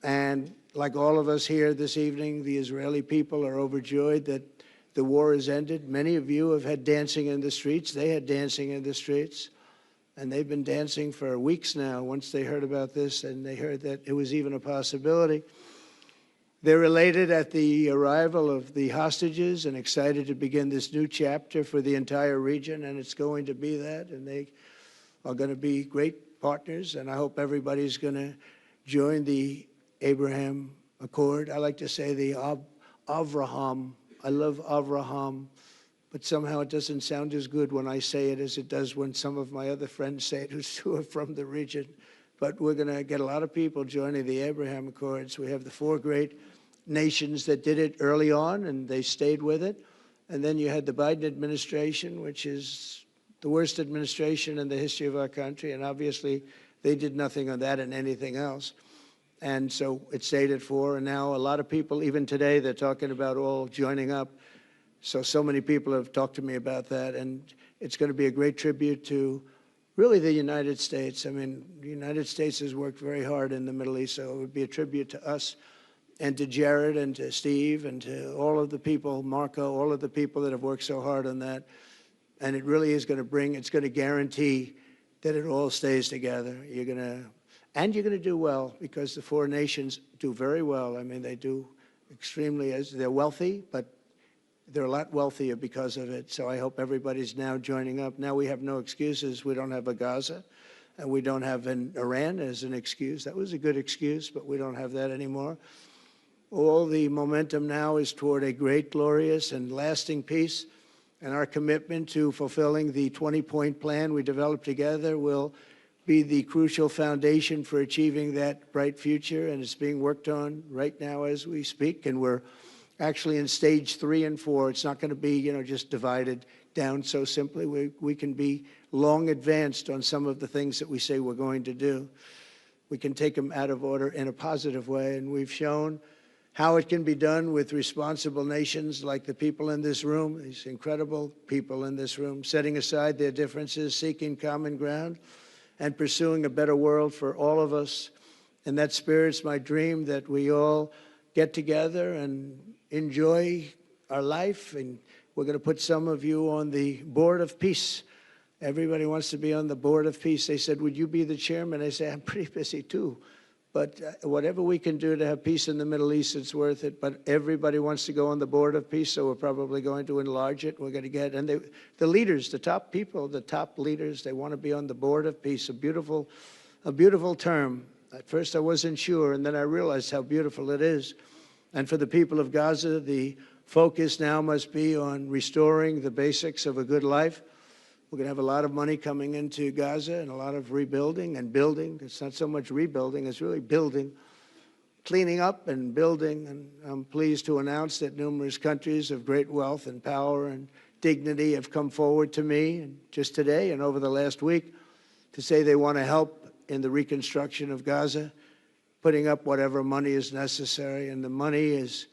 Speaker 1: And like all of us here this evening, the Israeli people are overjoyed that the war has ended. Many of you have had dancing in the streets. They had dancing in the streets. And they've been dancing for weeks now once they heard about this and they heard that it was even a possibility. They're elated at the arrival of the hostages and excited to begin this new chapter for the entire region, and it's going to be that, and they are going to be great partners, and I hope everybody's going to join the Abraham Accord. I like to say the Avraham. I love Avraham, but somehow it doesn't sound as good when I say it as it does when some of my other friends say it who are from the region. But we're going to get a lot of people joining the Abraham Accords. We have the 4 great nations that did it early on, and they stayed with it. And then you had the Biden administration, which is the worst administration in the history of our country, and obviously they did nothing on that and anything else. And so it stayed at 4, and now a lot of people, even today, they're talking about all joining up. So many people have talked to me about that, and it's going to be a great tribute to really the United States. I mean, the United States has worked very hard in the Middle East, so it would be a tribute to us and to Jared and to Steve and to all of the people, Marco, all of the people that have worked so hard on that. And it really is going to it's going to guarantee that it all stays together. You're going to do well, because the 4 nations do very well. I mean, they do extremely, they're wealthy, but they're a lot wealthier because of it. So I hope everybody's now joining up. Now we have no excuses. We don't have a Gaza, and we don't have an Iran as an excuse. That was a good excuse, but we don't have that anymore. All the momentum now is toward a great, glorious, and lasting peace. And our commitment to fulfilling the 20-point plan we developed together will be the crucial foundation for achieving that bright future. And it's being worked on right now as we speak. And we're actually in stage 3 and 4. It's not going to be, just divided down so simply. We can be long advanced on some of the things that we say we're going to do. We can take them out of order in a positive way. And we've shown how it can be done with responsible nations like the people in this room, these incredible people in this room, setting aside their differences, seeking common ground, and pursuing a better world for all of us. And that spirit's my dream, that we all get together and enjoy our life. And we're going to put some of you on the Board of Peace. Everybody wants to be on the Board of Peace. They said, would you be the chairman? I say, I'm pretty busy too. But whatever we can do to have peace in the Middle East, it's worth it. But everybody wants to go on the Board of Peace, so we're probably going to enlarge it. We're going to get, and the leaders, the top people, the top leaders, they want to be on the Board of Peace. A beautiful term. At first I wasn't sure, and then I realized how beautiful it is. And for the people of Gaza, the focus now must be on restoring the basics of a good life. We're going to have a lot of money coming into Gaza and a lot of rebuilding and building. It's not so much rebuilding, it's really building, cleaning up and building. And I'm pleased to announce that numerous countries of great wealth and power and dignity have come forward to me and just today and over the last week to say they want to help in the reconstruction of Gaza, putting up whatever money is necessary. And the money is,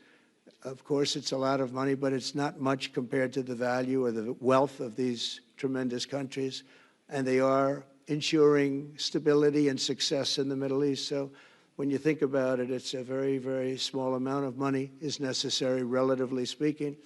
Speaker 1: of course, it's a lot of money, but it's not much compared to the value or the wealth of these tremendous countries. And they are ensuring stability and success in the Middle East. So when you think about it, it's a very, very small amount of money is necessary, relatively speaking.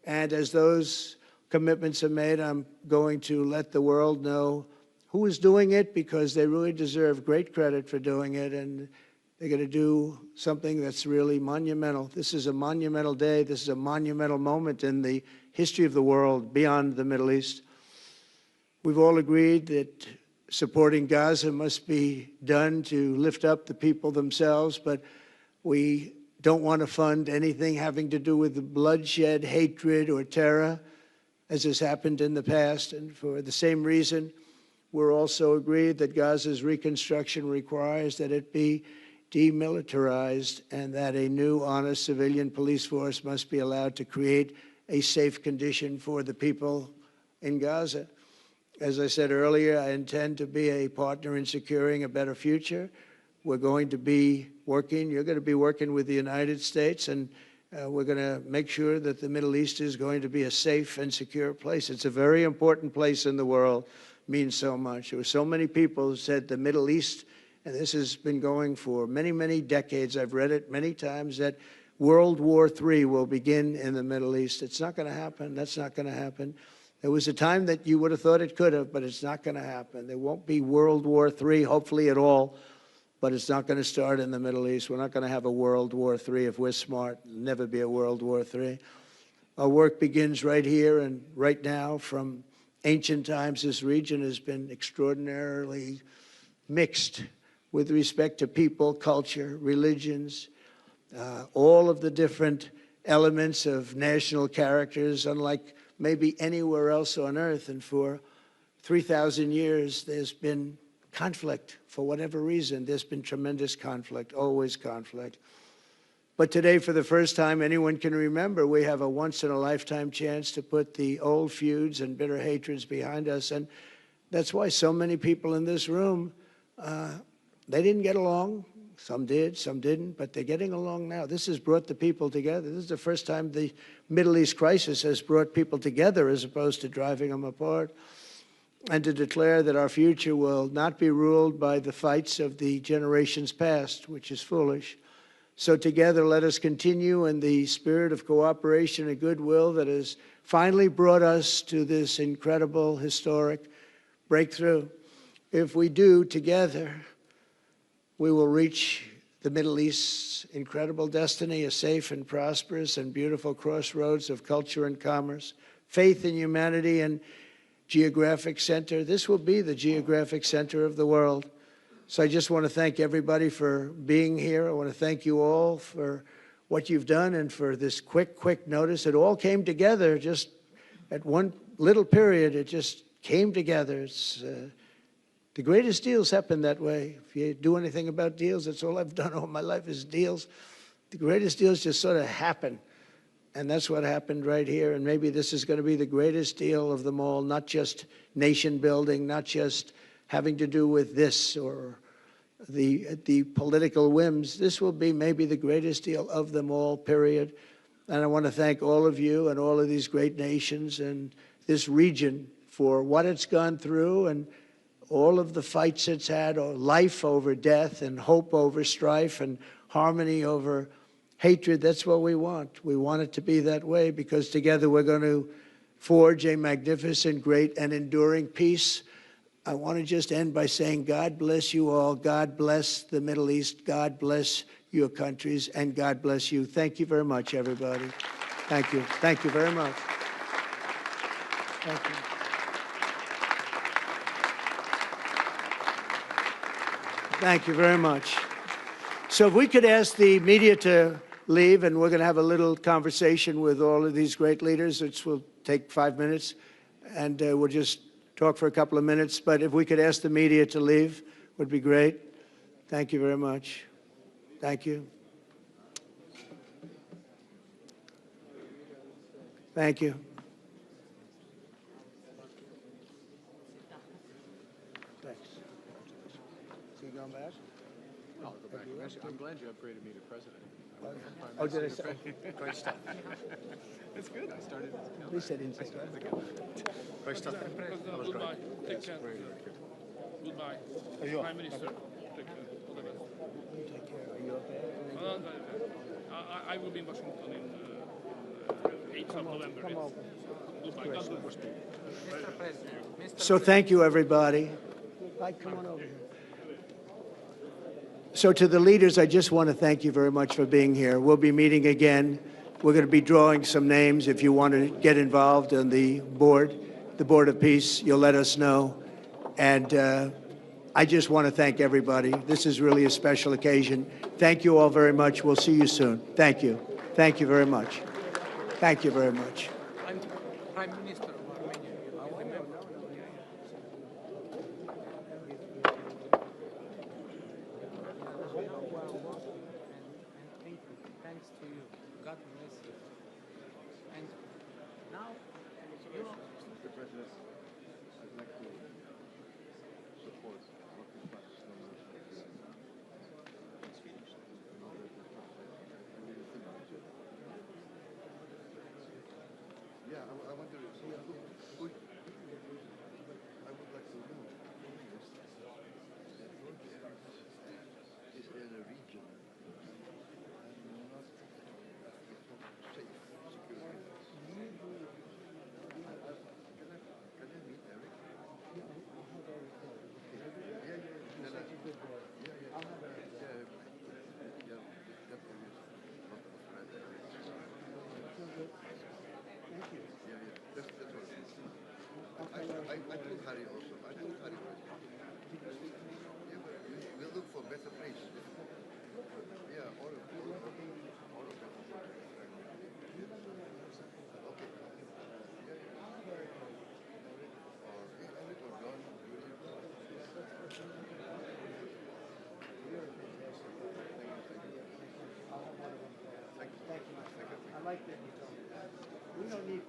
Speaker 1: And as those commitments are made, I'm going to let the world know who is doing it, because they really deserve great credit for doing it, and they're going to do something that's really monumental. This is a monumental day. This is a monumental moment in the history of the world beyond the Middle East. We've all agreed that supporting Gaza must be done to lift up the people themselves, but we don't want to fund anything having to do with bloodshed, hatred, or terror, as has happened in the past. And for the same reason, we're also agreed that Gaza's reconstruction requires that it be demilitarized and that a new, honest civilian police force must be allowed to create a safe condition for the people in Gaza. As I said earlier, I intend to be a partner in securing a better future. We're going to be working, you're going to be working with the United States, and we're going to make sure that the Middle East is going to be a safe and secure place. It's a very important place in the world. Means so much. There were so many people who said the Middle East, and this has been going for many, many decades. I've read it many times, that World War III will begin in the Middle East. It's not going to happen. That's not going to happen. There was a time that you would have thought it could have, but it's not going to happen. There won't be World War III, hopefully at all, but it's not going to start in the Middle East. We're not going to have a World War III if we're smart. There'll never be a World War III. Our work begins right here and right now. From ancient times, this region has been extraordinarily mixed with respect to people, culture, religions, all of the different elements of national characters, unlike maybe anywhere else on earth. And for 3,000 years, there's been conflict. For whatever reason, there's been tremendous conflict, always conflict. But today, for the first time anyone can remember, we have a once-in-a-lifetime chance to put the old feuds and bitter hatreds behind us. And that's why so many people in this room, they didn't get along. Some did, some didn't, but they're getting along now. This has brought the people together. This is the first time the Middle East crisis has brought people together as opposed to driving them apart. And to declare that our future will not be ruled by the fights of the generations past, which is foolish. So together, let us continue in the spirit of cooperation and goodwill that has finally brought us to this incredible, historic breakthrough. If we do together, we will reach the Middle East's incredible destiny, a safe and prosperous and beautiful crossroads of culture and commerce, faith in humanity and geographic center. This will be the geographic center of the world. So I just want to thank everybody for being here. I want to thank you all for what you've done and for this quick notice. It all came together just at one little period. It just came together. It's, the greatest deals happen that way. If you do anything about deals, that's all I've done all my life is deals. The greatest deals just sort of happen. And that's what happened right here. And maybe this is going to be the greatest deal of them all, not just nation building, not just having to do with this or the political whims. This will be maybe the greatest deal of them all, period. And I want to thank all of you and all of these great nations and this region for what it's gone through and all of the fights it's had, or life over death and hope over strife and harmony over hatred. That's what we want. We want it to be that way because together we're going to forge a magnificent, great, and enduring peace. I want to just end by saying God bless you all. God bless the Middle East. God bless your countries, and God bless you. Thank you very much, everybody. Thank you. Thank you very much. Thank you. Thank you very much. So if we could ask the media to leave, and we're going to have a little conversation with all of these great leaders, which will take 5 minutes. and we'll just talk for a couple of minutes. But if we could ask the media to leave, would be great. Thank you very much. Thank you. Thank you. Thanks. So you going back?
Speaker 12: I'll go back. I'm glad you upgraded me to president.
Speaker 1: Oh, did I say?
Speaker 12: Great stuff. It's good. I started.
Speaker 1: At least I didn't say
Speaker 12: Great stuff. That was great.
Speaker 15: Take care. Goodbye. Prime Minister. Take care. All the best.
Speaker 1: You take care. Are you okay?
Speaker 15: I will be in Washington in 8th of November.
Speaker 1: Come over.
Speaker 15: Goodbye. God bless.
Speaker 4: Mr. President.
Speaker 1: So thank you, everybody. Come on over here. So to the leaders, I just want to thank you very much for being here. We'll be meeting again. We're going to be drawing some names. If you want to get involved in the Board of Peace, you'll let us know. And I just want to thank everybody. This is really a special occasion. Thank you all very much. We'll see you soon. Thank you. Thank you very much. Thank you very much.
Speaker 11: I'm Prime Minister of Armenia. I remember. Thanks to you. God bless you. And now, you know,
Speaker 12: Mr. President, I'd like to support working class nomination. Yeah, I wonder, see, I would like to know is in a region not safe, security. Can I meet Eric? I told Harry also. I told Harry. We'll look for better place. Yeah, all of them. Okay.
Speaker 1: I like that you told me. We don't need